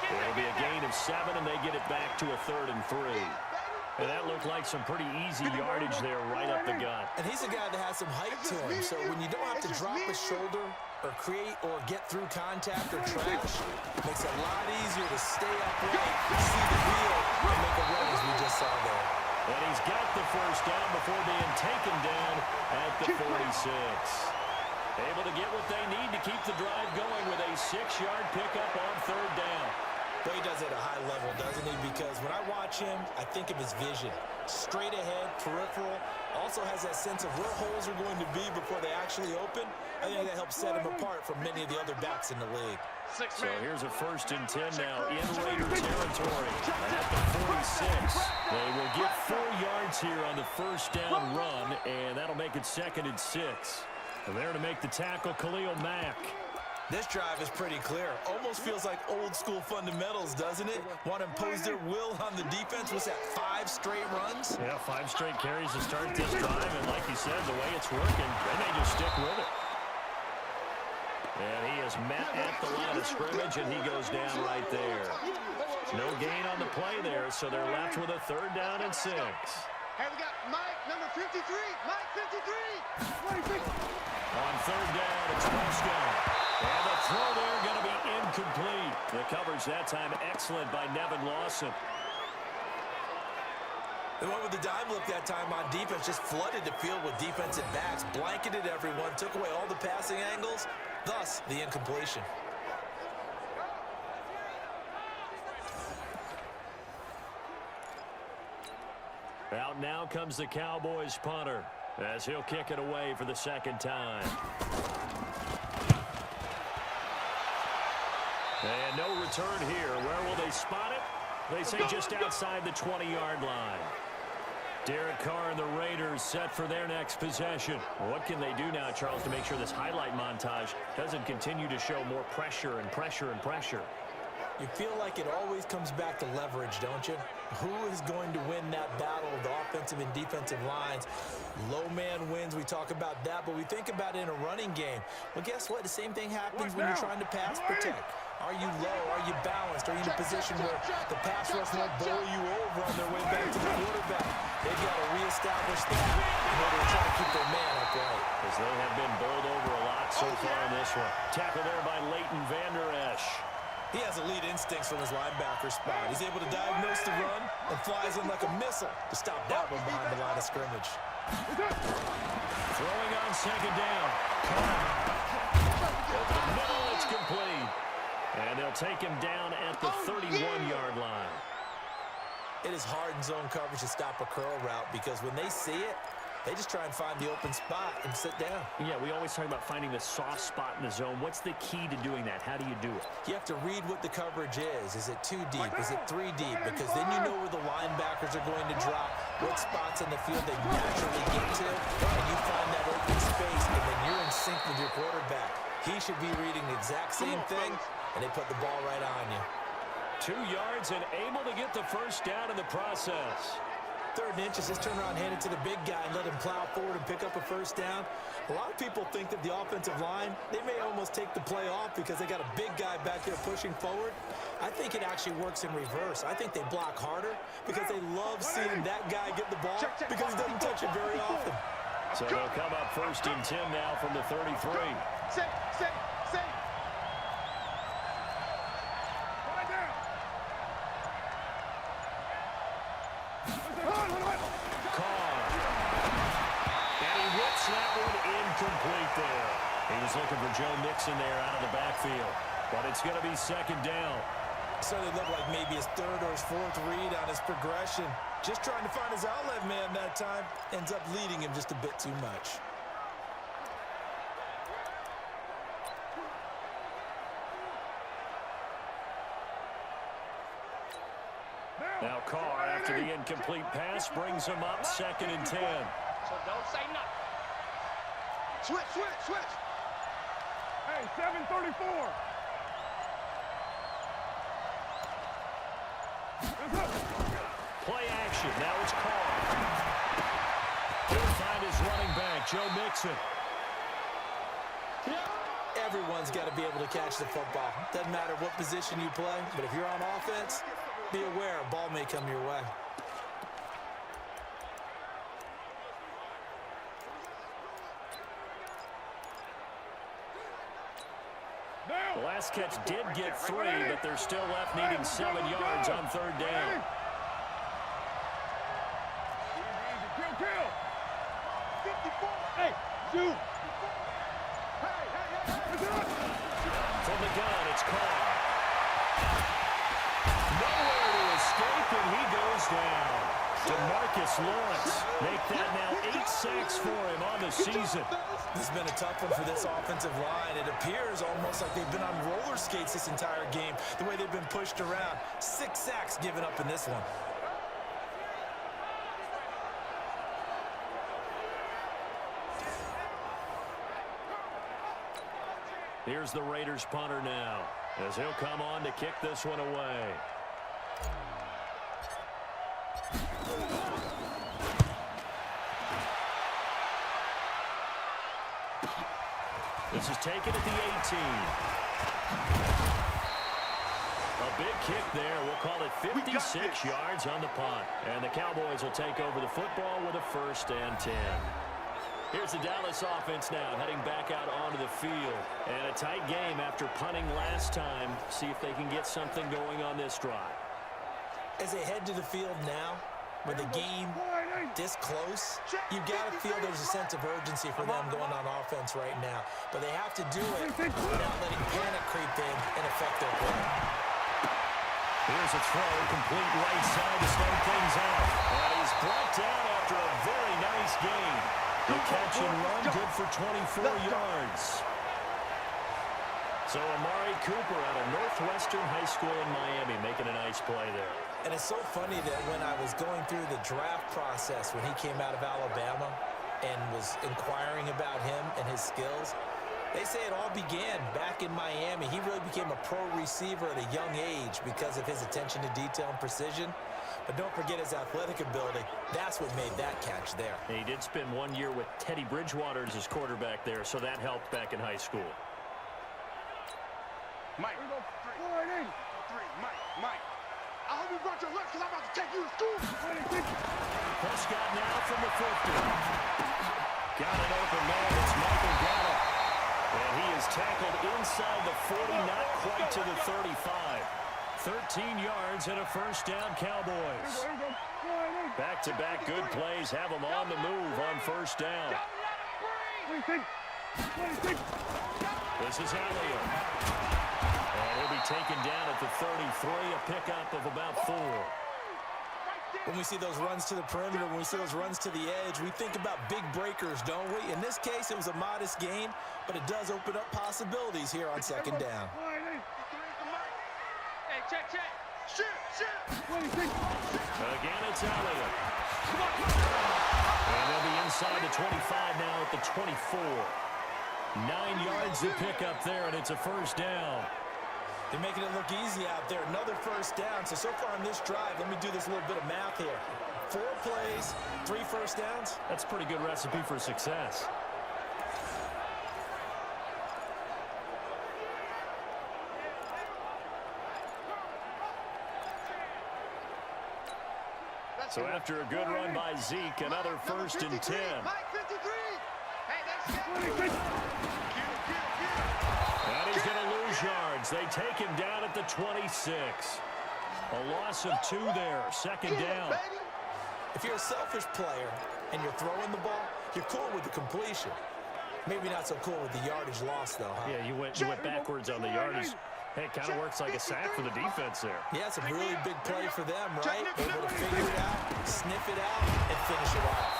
It'll be a gain of 7, and they get it back to a 3rd and 3. And that looked like some pretty easy yardage there right up the gut. And he's a guy that has some height to him, so when you don't have to drop a shoulder or create or get through contact or trash, it makes it a lot easier to stay upright, see the field, and make a run as we just saw there. And he's got the first down before being taken down at the 46. Able to get what they need to keep the drive going with a 6-yard pickup on 3rd down. But he does it at a high level, doesn't he? Because when I watch him, I think of his vision. Straight ahead, peripheral, also has that sense of where holes are going to be before they actually open. I think that helps set him apart from many of the other backs in the league. So here's a 1st and 10 now in Raider territory at the 46. They will get 4 yards here on the first down run, and that'll make it 2nd and 6. And there to make the tackle, Khalil Mack. This drive is pretty clear. Almost feels like old school fundamentals, doesn't it? Want to impose their will on the defense. What's that, 5 straight runs? Yeah, 5 straight carries to start this drive, and like you said, the way it's working, they may just stick with it. And he is met at the line of scrimmage, and he goes down right there. No gain on the play there, so they're left with a 3rd down and 6. Hey, we got Mike, number 53. Mike, 53. On 3rd down, it's Prescott. And the throw there going to be incomplete. The coverage that time excellent by Nevin Lawson. They went with the dime look that time on defense, just flooded the field with defensive backs, blanketed everyone, took away all the passing angles, thus the incompletion. Out now comes the Cowboys punter as he'll kick it away for the 2nd time. And no return here. Where will they spot it? They say just outside the 20-yard line. Derek Carr and the Raiders set for their next possession. What can they do now, Charles, to make sure this highlight montage doesn't continue to show more pressure and pressure and pressure? You feel like it always comes back to leverage, don't you? Who is going to win that battle of the offensive and defensive lines? Low man wins, we talk about that, but we think about it in a running game. Well, guess what? The same thing happens when you're trying to pass protect. Are you low? Are you balanced? Are you in a position where the pass rush won't bowl you over on their way back to the quarterback? They've got to reestablish that in order to try to keep their man upright. As they have been bowled over a lot so far in this one. Tackle there by Leighton Vander Esch. He has elite instincts from his linebacker spot. He's able to diagnose the run and flies in like a missile to stop that one behind the line of scrimmage. Throwing on 2nd down. Carr. Over the middle, it's complete. And they'll take him down at the 31-yard line. It is hard in zone coverage to stop a curl route because when they see it, they just try and find the open spot and sit down. Yeah, we always talk about finding the soft spot in the zone. What's the key to doing that? How do you do it? You have to read what the coverage is. Is it 2 deep? Is it 3 deep? Because then you know where the linebackers are going to drop, what spots in the field they naturally get to, and you find that open space, and then you're in sync with your quarterback. He should be reading the exact same thing, and they put the ball right on you. 2 yards and able to get the first down in the process. 3rd and inches, just turn around, hand it to the big guy, and let him plow forward and pick up a first down. A lot of people think that the offensive line, they may almost take the play off because they got a big guy back there pushing forward. I think it actually works in reverse. I think they block harder because they love seeing that guy get the ball because he doesn't touch it very often. So they'll come up 1st and 10 now from the 33. Say. Carr. And he whips that one incomplete there. He was looking for Joe Mixon there out of the backfield. But it's going to be 2nd down. So they look like maybe his 3rd or his 4th read on his progression. Just trying to find his outlet man that time. Ends up leading him just a bit too much. Now Carr, after the incomplete pass, brings him up 2nd and 10. So don't say nothing. Switch. Hey, 734. Play action. Now it's Carr. He'll find his running back, Joe Mixon. Everyone's got to be able to catch the football. Doesn't matter what position you play, but if you're on offense, be aware a ball may come your way. The last catch did get 3, but they're still left needing 7 yards on 3rd down. Kill. 54. Hey, shoot. Hey. From the gun, it's Carr. Nowhere to escape, and he goes down. DeMarcus Lawrence make that now 8 sacks for him on the season. This has been a tough one for this offensive line. It appears almost like they've been on roller skates this entire game, the way they've been pushed around. 6 sacks given up in this one. Here's the Raiders punter now, as he'll come on to kick this one away. This is taken at the 18. A big kick there. We'll call it 56 yards on the punt. And the Cowboys will take over the football with a 1st and 10. Here's the Dallas offense now, heading back out onto the field. And a tight game after punting last time. See if they can get something going on this drive. As they head to the field now, with the game this close, you've got to feel there's a sense of urgency for them going on offense right now. But they have to do it without letting panic creep in and affect their play. Here's a throw, complete right side to start things out. And he's brought down after a very nice game. The catch and run, good for 24 yards. So Amari Cooper out of Northwestern High School in Miami making a nice play there. And it's so funny that when I was going through the draft process when he came out of Alabama and was inquiring about him and his skills, they say it all began back in Miami. He really became a pro receiver at a young age because of his attention to detail and precision. But don't forget his athletic ability. That's what made that catch there. And he did spend 1 year with Teddy Bridgewater as his quarterback there, so that helped back in high school. Mike. Mike. I hope you brought your lunch because I'm about to take you to school. Prescott now from the 50. Got an open man. It's Michael Gallup. And he is tackled inside the 40, not quite to the 35. 13 yards and a 1st down, Cowboys. Back-to-back good plays have them on the move on 1st down. This is Elliott. And he'll be taken down at the 33, a pickup of about 4. When we see those runs to the perimeter, when we see those runs to the edge, we think about big breakers, don't we? In this case, it was a modest gain, but it does open up possibilities here on second down. Hey, check. Again, it's Elliott. And they'll be inside the 25 now at the 24. 9 yards to pick up there, and it's a first down. They're making it look easy out there. Another first down. So far on this drive, let me do this little bit of math here. 4 plays, 3 first downs. That's a pretty good recipe for success. So after a good run by Zeke, another first and 10. And he's going to lose yards. They take him down at the 26. A loss of 2 there. Second down. If you're a selfish player and you're throwing the ball, you're cool with the completion. Maybe not so cool with the yardage loss, though, huh? Yeah, you went backwards on the yardage. Hey, it kind of works like a sack for the defense there. Yeah, it's a really big play for them, right? Able to figure it out, sniff it out, and finish it off.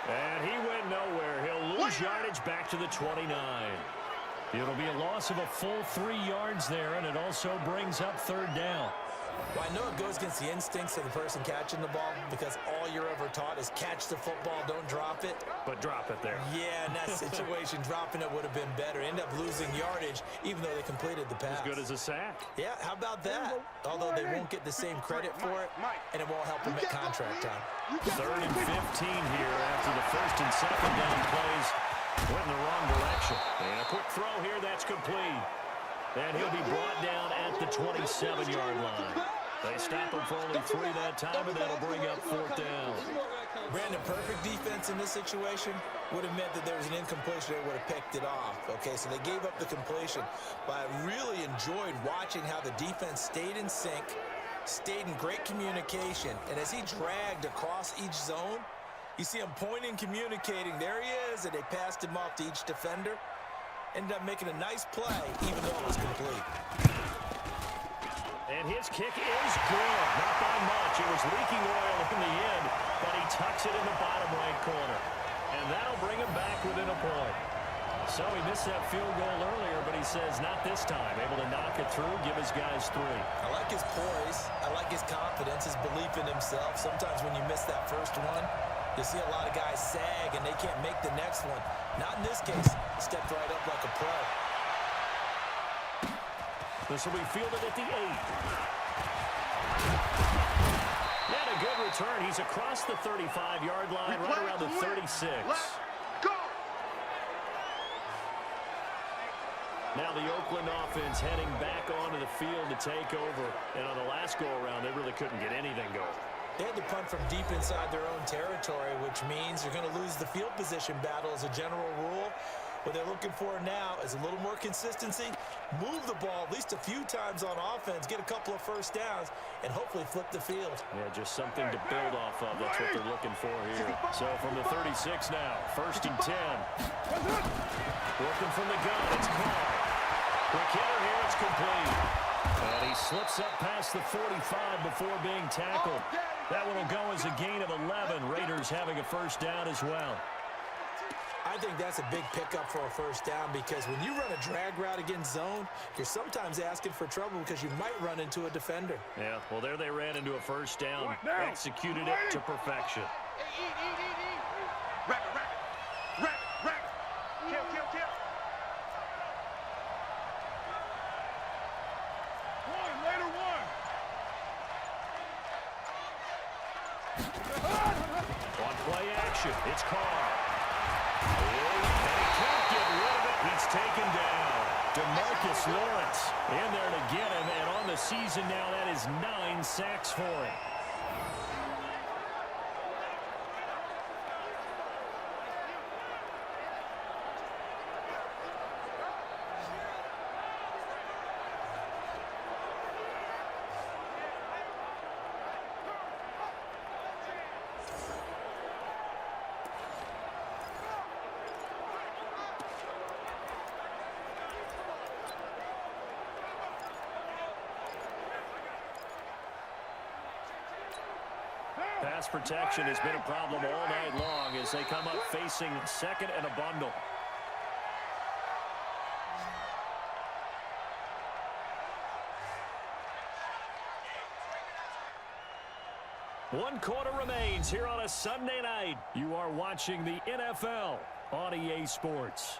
And he went nowhere. He'll lose yardage back to the 29. It'll be a loss of a full 3 yards there, and it also brings up third down. Well, I know it goes against the instincts of the person catching the ball because all you're ever taught is catch the football, don't drop it. But drop it there. Yeah, in that situation, dropping it would have been better. End up losing yardage, even though they completed the pass. As good as a sack. Yeah, how about that? Although they won't get the same credit for it, and it won't help them at contract time. 3rd and 15 here after the first and second down plays went in the wrong direction. And a quick throw here, that's complete. And he'll be brought down at the 27-yard line. They stop him for only 3 that time, and that'll bring up 4th down. Brandon, perfect defense in this situation would have meant that there was an incompletion. They would have picked it off. Okay, so they gave up the completion. But I really enjoyed watching how the defense stayed in sync, stayed in great communication. And as he dragged across each zone, you see him pointing, communicating. There he is, and they passed him off to each defender. Ended up making a nice play, even though it was complete. And his kick is good. Not by much. It was leaking oil in the end, but he tucks it in the bottom right corner. And that'll bring him back within a point. So he missed that field goal earlier, but he says not this time. Able to knock it through, give his guys 3. I like his poise. I like his confidence, his belief in himself. Sometimes when you miss that first one, you see a lot of guys sag and they can't make the next one. Not in this case. He stepped right up like a pro. This will be fielded at the 8. And a good return. He's across the 35-yard line, right around the 36. Go! Now the Oakland offense heading back onto the field to take over. And on the last go-around, they really couldn't get anything going. They had to punt from deep inside their own territory, which means you're going to lose the field position battle as a general rule. What they're looking for now is a little more consistency, move the ball at least a few times on offense, get a couple of first downs, and hopefully flip the field. Yeah, just something to build off of. That's what they're looking for here. So from the 36 now, 1st and 10. Working from the gun, it's Carr. Quick hitter here, it's complete. And he slips up past the 45 before being tackled. That one will go as a gain of 11. Raiders having a first down as well. I think that's a big pickup for a first down because when you run a drag route against zone, you're sometimes asking for trouble because you might run into a defender. Yeah, well, there they ran into a first down. Executed it to perfection. Rack it. Kill. Later one. On play action, it's Carr. And he can't get rid of it. He's taken down. DeMarcus Lawrence in there to get him. And on the season now, that is 9 sacks for him. Pass protection has been a problem all night long as they come up facing second and a bundle. One quarter remains here on a Sunday night. You are watching the NFL on EA Sports.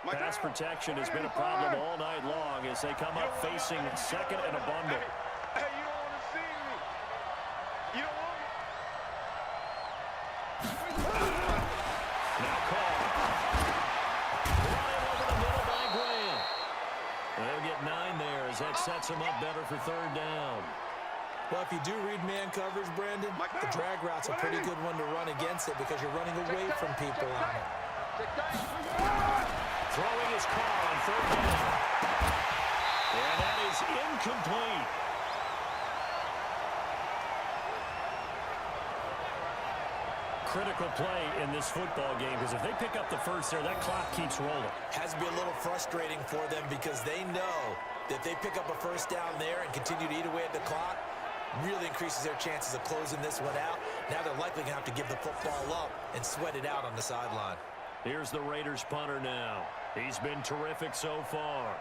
Pass protection has been a problem all night long as they come up facing second and a bundle. Hey, you don't want to see me. You don't want me. Now Carr. Brought in over the middle by Graham. They'll get 9 there as that sets them up better for third down. Well, if you do read man coverage, Brandon, the drag route's a pretty good one to run against it because you're running away from people on it. Throwing his Carr on third down. And that is incomplete. Critical play in this football game because if they pick up the first there, that clock keeps rolling. Has to be a little frustrating for them because they know that they pick up a first down there and continue to eat away at the clock, really increases their chances of closing this one out. Now they're likely going to have to give the football up and sweat it out on the sideline. Here's the Raiders punter now. He's been terrific so far.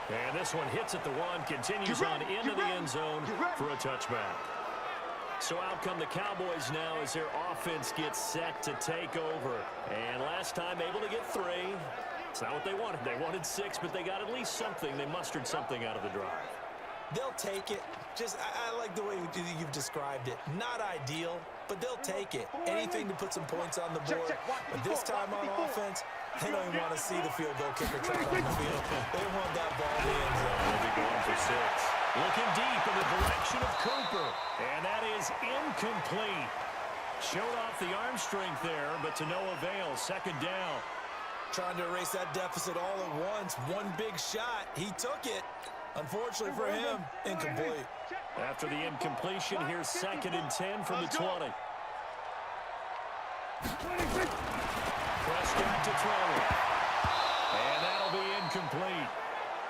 And this one hits at the 1, continues on into the end zone for a touchback. So out come the Cowboys now as their offense gets set to take over. And last time able to get 3. It's not what they wanted. They wanted 6, but they got at least something. They mustered something out of the drive. They'll take it. I like the way you've described it. Not ideal, but they'll take it. Anything to put some points on the board. But this time on offense, they don't even want to see the field goal kicker try on the field. They want that ball in the end zone. They'll be going for 6. Looking deep in the direction of Cooper. And that is incomplete. Showed off the arm strength there, but to no avail. Second down. Trying to erase that deficit all at once. One big shot. He took it. Unfortunately for him, incomplete. After the incompletion, here's 2nd and 10 from the 20. Prescott to throw it. And that'll be incomplete.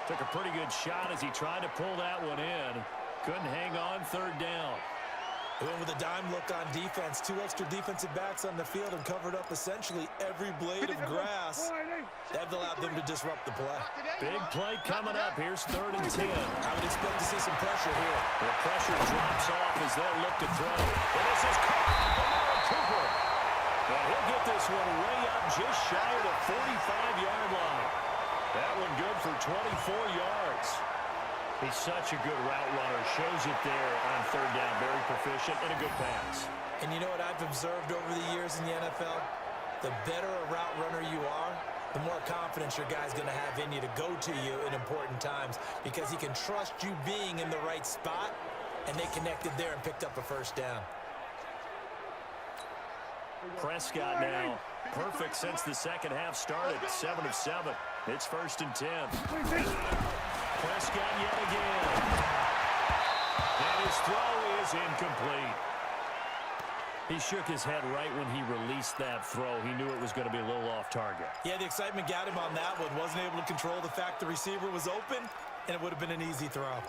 Took a pretty good shot as he tried to pull that one in. Couldn't hang on, third down. They went with a dime look on defense. 2 extra defensive backs on the field and covered up essentially every blade of grass. That allowed them to disrupt the play. Big play coming up. Here's 3rd and 10. I would expect to see some pressure here. The pressure drops off as they'll look to throw. And this is Cooper. And he'll get this one way up just shy of the 45-yard line. That one good for 24 yards. He's such a good route runner. Shows it there on third down. Very proficient and a good pass. And you know what I've observed over the years in the NFL? The better a route runner you are, the more confidence your guy's going to have in you to go to you in important times because he can trust you being in the right spot, and they connected there and picked up a first down. Prescott now. Perfect since the second half started. 7 of 7. It's 1st and 10. Prescott yet again. And his throw is incomplete. He shook his head right when he released that throw. He knew it was going to be a little off target. Yeah, the excitement got him on that one. Wasn't able to control the fact the receiver was open, and it would have been an easy throw.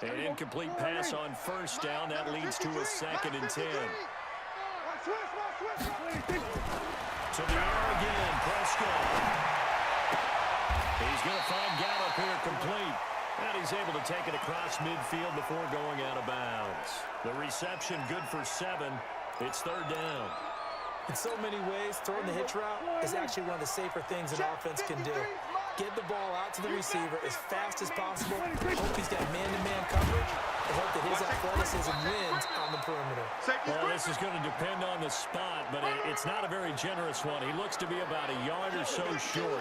An incomplete pass on first down. That leads to a 2nd and 10. To the air again, Prescott. He's going to find Gallup here complete. And he's able to take it across midfield before going out of bounds. The reception good for 7. It's 3rd down. In so many ways, throwing the hitch route is actually one of the safer things an offense can do. Get the ball out to the receiver as fast as possible. Hope he's got man-to-man coverage. And hope that his athleticism wins on the perimeter. Well, this is going to depend on the spot, but it's not a very generous one. He looks to be about a yard or so short.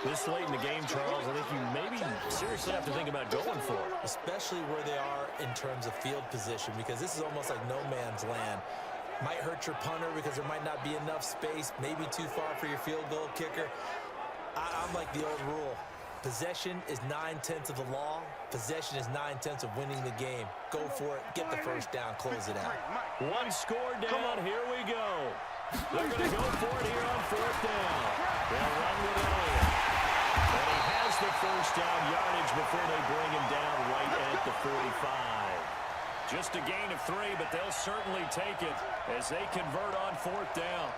This late in the game, Charles, I think you maybe seriously have to think about going for it. Especially where they are in terms of field position, because this is almost like no man's land. Might hurt your punter because there might not be enough space, maybe too far for your field goal kicker. I'm like the old rule. Possession is 9/10 of the law. Possession is 9/10 of winning the game. Go for it. Get the first down. Close it out. One score down. Here we go. They're going to go for it here on 4th down. They'll run with Elliott. And he has the first down yardage before they bring him down right at the 45. Just a gain of 3, but they'll certainly take it as they convert on 4th down.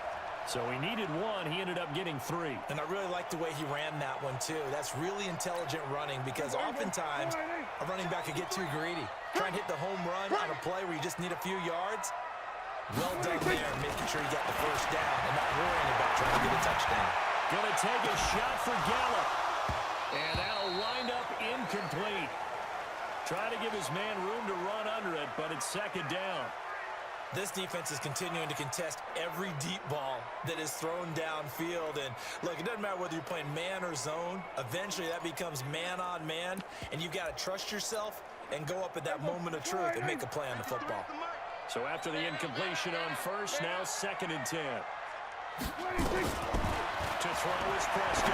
So he needed 1. He ended up getting 3. And I really like the way he ran that one, too. That's really intelligent running because oftentimes a running back could get too greedy. Try and hit the home run on a play where you just need a few yards. Well done there, making sure you got the first down and not worrying about trying to get a touchdown. Going to take a shot for Gallup. And that'll wind up incomplete. Trying to give his man room to run under it, but it's 2nd down. This defense is continuing to contest every deep ball that is thrown downfield. And, look, it doesn't matter whether you're playing man or zone. Eventually, that becomes man-on-man, and you've got to trust yourself and go up at that moment of truth and make a play on the football. So after the incompletion on first, now 2nd and 10. To throw is Prescott.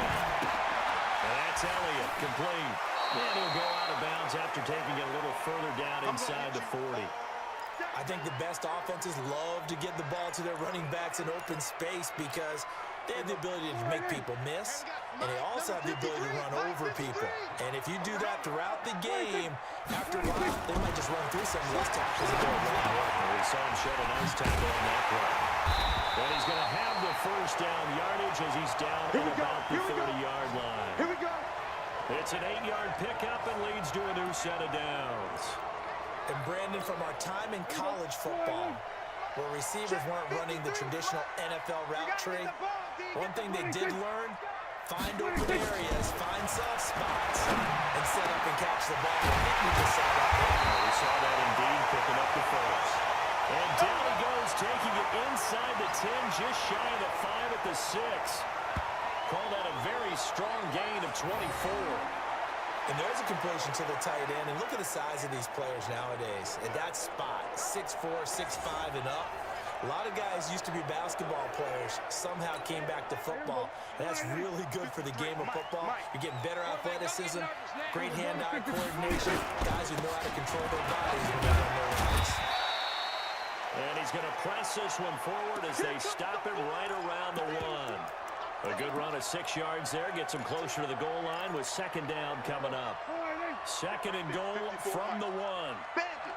And that's Elliott, complete. And he'll go out of bounds after taking it a little further down inside the 40. I think the best offenses love to get the ball to their running backs in open space because they have the ability to make people miss, and they also have the ability to run over people. And if you do that throughout the game, after a while, they might just run through some of those tackles and go around. We saw him shed a nice tackle on that play. And he's going to have the first down yardage as he's down at about the 30-yard line. Here we go. It's an 8-yard pickup and leads to a new set of downs. And, Brandon, from our time in college football, where receivers weren't running the traditional NFL route tree, one thing they did learn, find open areas, find soft spots, and set up and catch the ball. I think we just saw that there. We saw that indeed, picking up the first. And down he goes, taking it inside the 10, just shy of the 5 at the 6. Call that a very strong gain of 24. And there's a completion to the tight end. And look at the size of these players nowadays. At that spot, 6'4", 6'5", and up. A lot of guys used to be basketball players, somehow came back to football. And that's really good for the game of football. You're getting better athleticism, great hand-eye coordination, guys who know how to control their bodies when they're on their routes. And he's going to press this one forward as they stop him right around the 1. A good run of 6 yards there. Gets him closer to the goal line with 2nd down coming up. 2nd and goal from the 1. Bandit.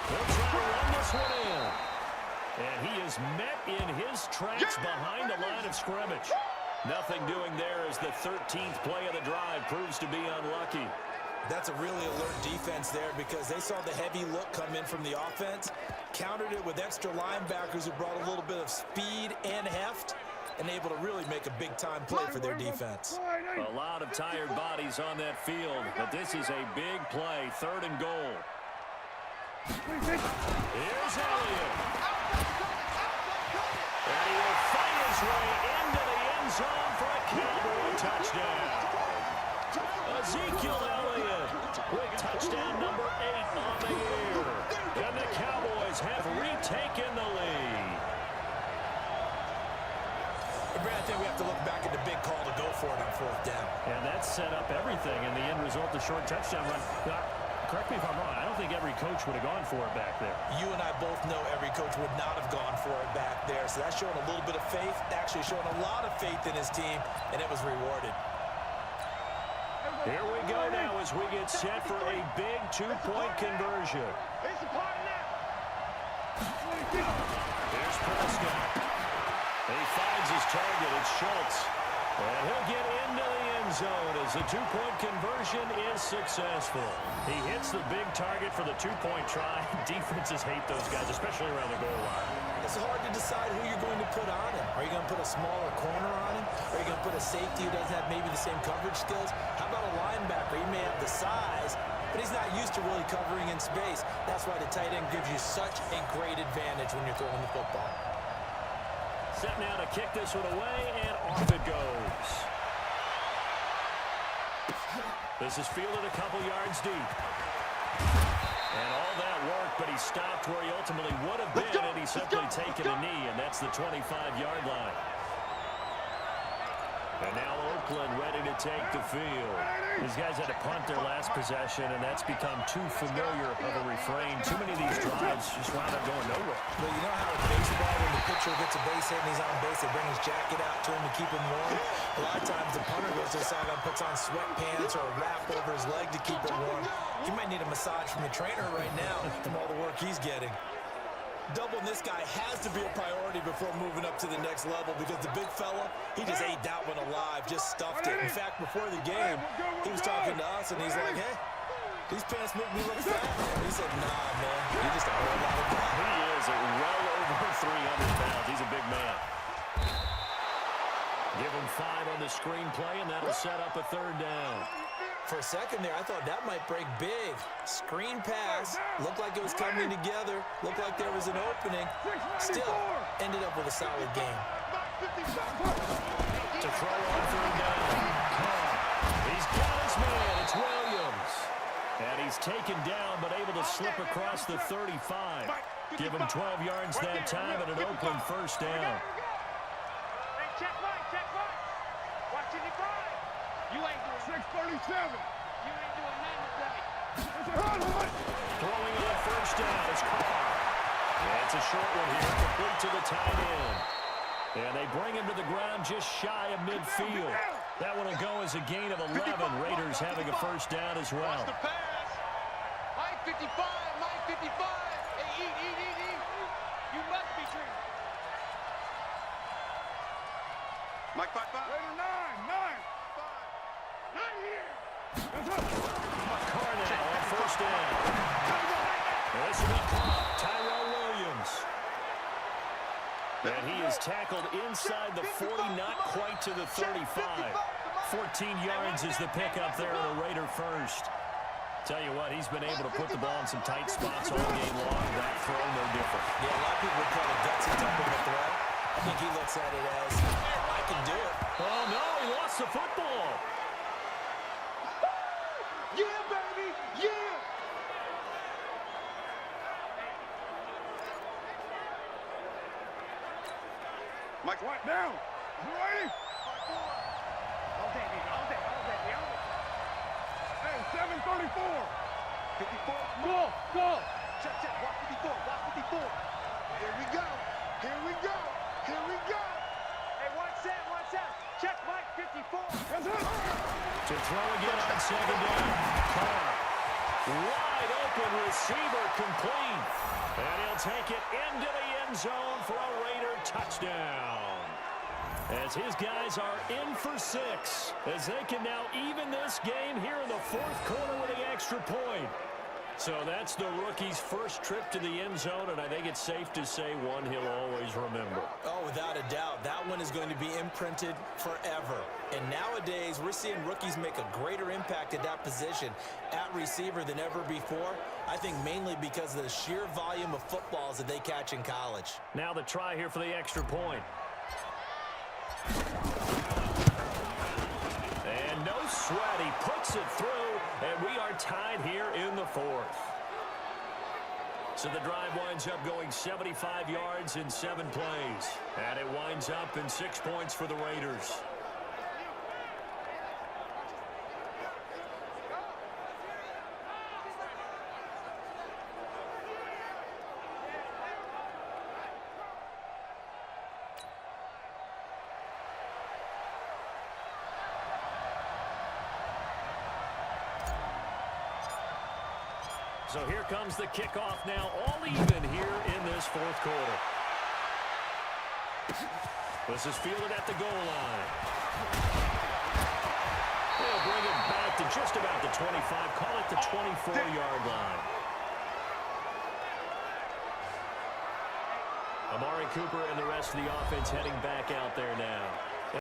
He'll try to run this one in. And he is met in his tracks behind the line of scrimmage. Nothing doing there as the 13th play of the drive proves to be unlucky. That's a really alert defense there because they saw the heavy look come in from the offense, countered it with extra linebackers who brought a little bit of speed and heft, and able to really make a big-time play for their defense. A lot of tired bodies on that field, but this is a big play, 3rd and goal. Here's Elliott. And he will fight his way into the end zone for a Cowboy touchdown. Ezekiel Elliott with touchdown number 8 on the year. And the Cowboys have retaken the lead. And Brad, I think we have to look back at the big call to go for it on 4th down. And that set up everything, and the end result, the short touchdown run. Correct me if I'm wrong, I don't think every coach would have gone for it back there. You and I both know every coach would not have gone for it back there. So that's showing a little bit of faith, actually showing a lot of faith in his team, and it was rewarded. Here we go now as we get set for a big 2-point conversion. Here's Prescott. He finds his target. It's Schultz. And he'll get into the end zone as the 2-point conversion is successful. He hits the big target for the 2-point try. Defenses hate those guys, especially around the goal line. It's hard to decide who you're going to put on him. Are you going to put a smaller corner on him? Are you going to put a safety who doesn't have maybe the same coverage skills? How about a linebacker? He may have the size, but he's not used to really covering in space. That's why the tight end gives you such a great advantage when you're throwing the football. Set now to kick this one away, and off it goes. This is fielded a couple yards deep. And all that worked, but he stopped where he ultimately would have been, and he's simply taken a knee, and that's the 25-yard line. And now Oakland ready to take the field. These guys had to punt their last possession, and that's become too familiar of a refrain. Too many of these drives just wound up going nowhere. But you know how in baseball, when the pitcher gets a base hit and he's on base, they bring his jacket out to him to keep him warm? A lot of times the punter goes to the sideline, puts on sweatpants or a wrap over his leg to keep it warm. He might need a massage from the trainer right now from all the work he's getting. Doubling this guy has to be a priority before moving up to the next level because the big fella, he just ate that one alive, just stuffed it. In fact, before the game, he was talking to us, and he's like, hey, these pants make me look fat. And he said, nah, man, you're just a whole lot of guy. He is well over 300 pounds. He's a big man. Give him 5 on the screenplay, and that'll set up a 3rd down. For a second there, I thought that might break big. Screen pass. Looked like it was coming together. Looked like there was an opening. Still, ended up with a solid game. To throw on 3rd down. Carr. He's got his man. It's Williams. And he's taken down, but able to slip across the 35. Give him 12 yards that time and an Oakland 1st down. Check right. Watching it right. You ain't doing 637. You ain't doing nothing today. Throwing on 1st down is Carr. And it's a short one here, complete to the tight end. And they bring him to the ground just shy of midfield. That one will go as a gain of 11. Raiders having a 1st down as well. Watch the pass. Mike 55. Hey, eat. You must be dreaming. Mike 55. Raider 9. 9 here. Carr now on 1st down. This will be caught. Tyrell Williams. And he is tackled inside the 40, not quite to the 35. 14 yards is the pickup there on a Raider 1st. Tell you what, he's been able to put the ball in some tight spots all game long. That throw, no different. Yeah, a lot of people would call it gutsy type of a throw. I think he looks at it as, I can do it. Oh, no, he lost the football. Yeah, baby. Yeah. Mike, what? Down. You ready? All day, baby. Hey, 734. 54. Go. Check. Walk 54. Here we go. Hey, watch out. Check, Mike, 54. That's it. To throw again on 2nd down. Carr. Wide open receiver complete. And he'll take it into the end zone for a Raider touchdown. As his guys are in for 6. As they can now even this game here in the 4th quarter with the extra point. So that's the rookie's first trip to the end zone, and I think it's safe to say one he'll always remember. Oh, without a doubt. That one is going to be imprinted forever. And nowadays, we're seeing rookies make a greater impact at that position at receiver than ever before. I think mainly because of the sheer volume of footballs that they catch in college. Now the try here for the extra point. And no sweat. He puts it through, and we are tied here in the 4th. So the drive winds up going 75 yards in 7 plays. And it winds up in 6 points for the Raiders. So here comes the kickoff now, all even here in this fourth quarter. This is fielded at the goal line. They'll bring it back to just about the 25, call it the 24-yard line. Amari Cooper and the rest of the offense heading back out there now.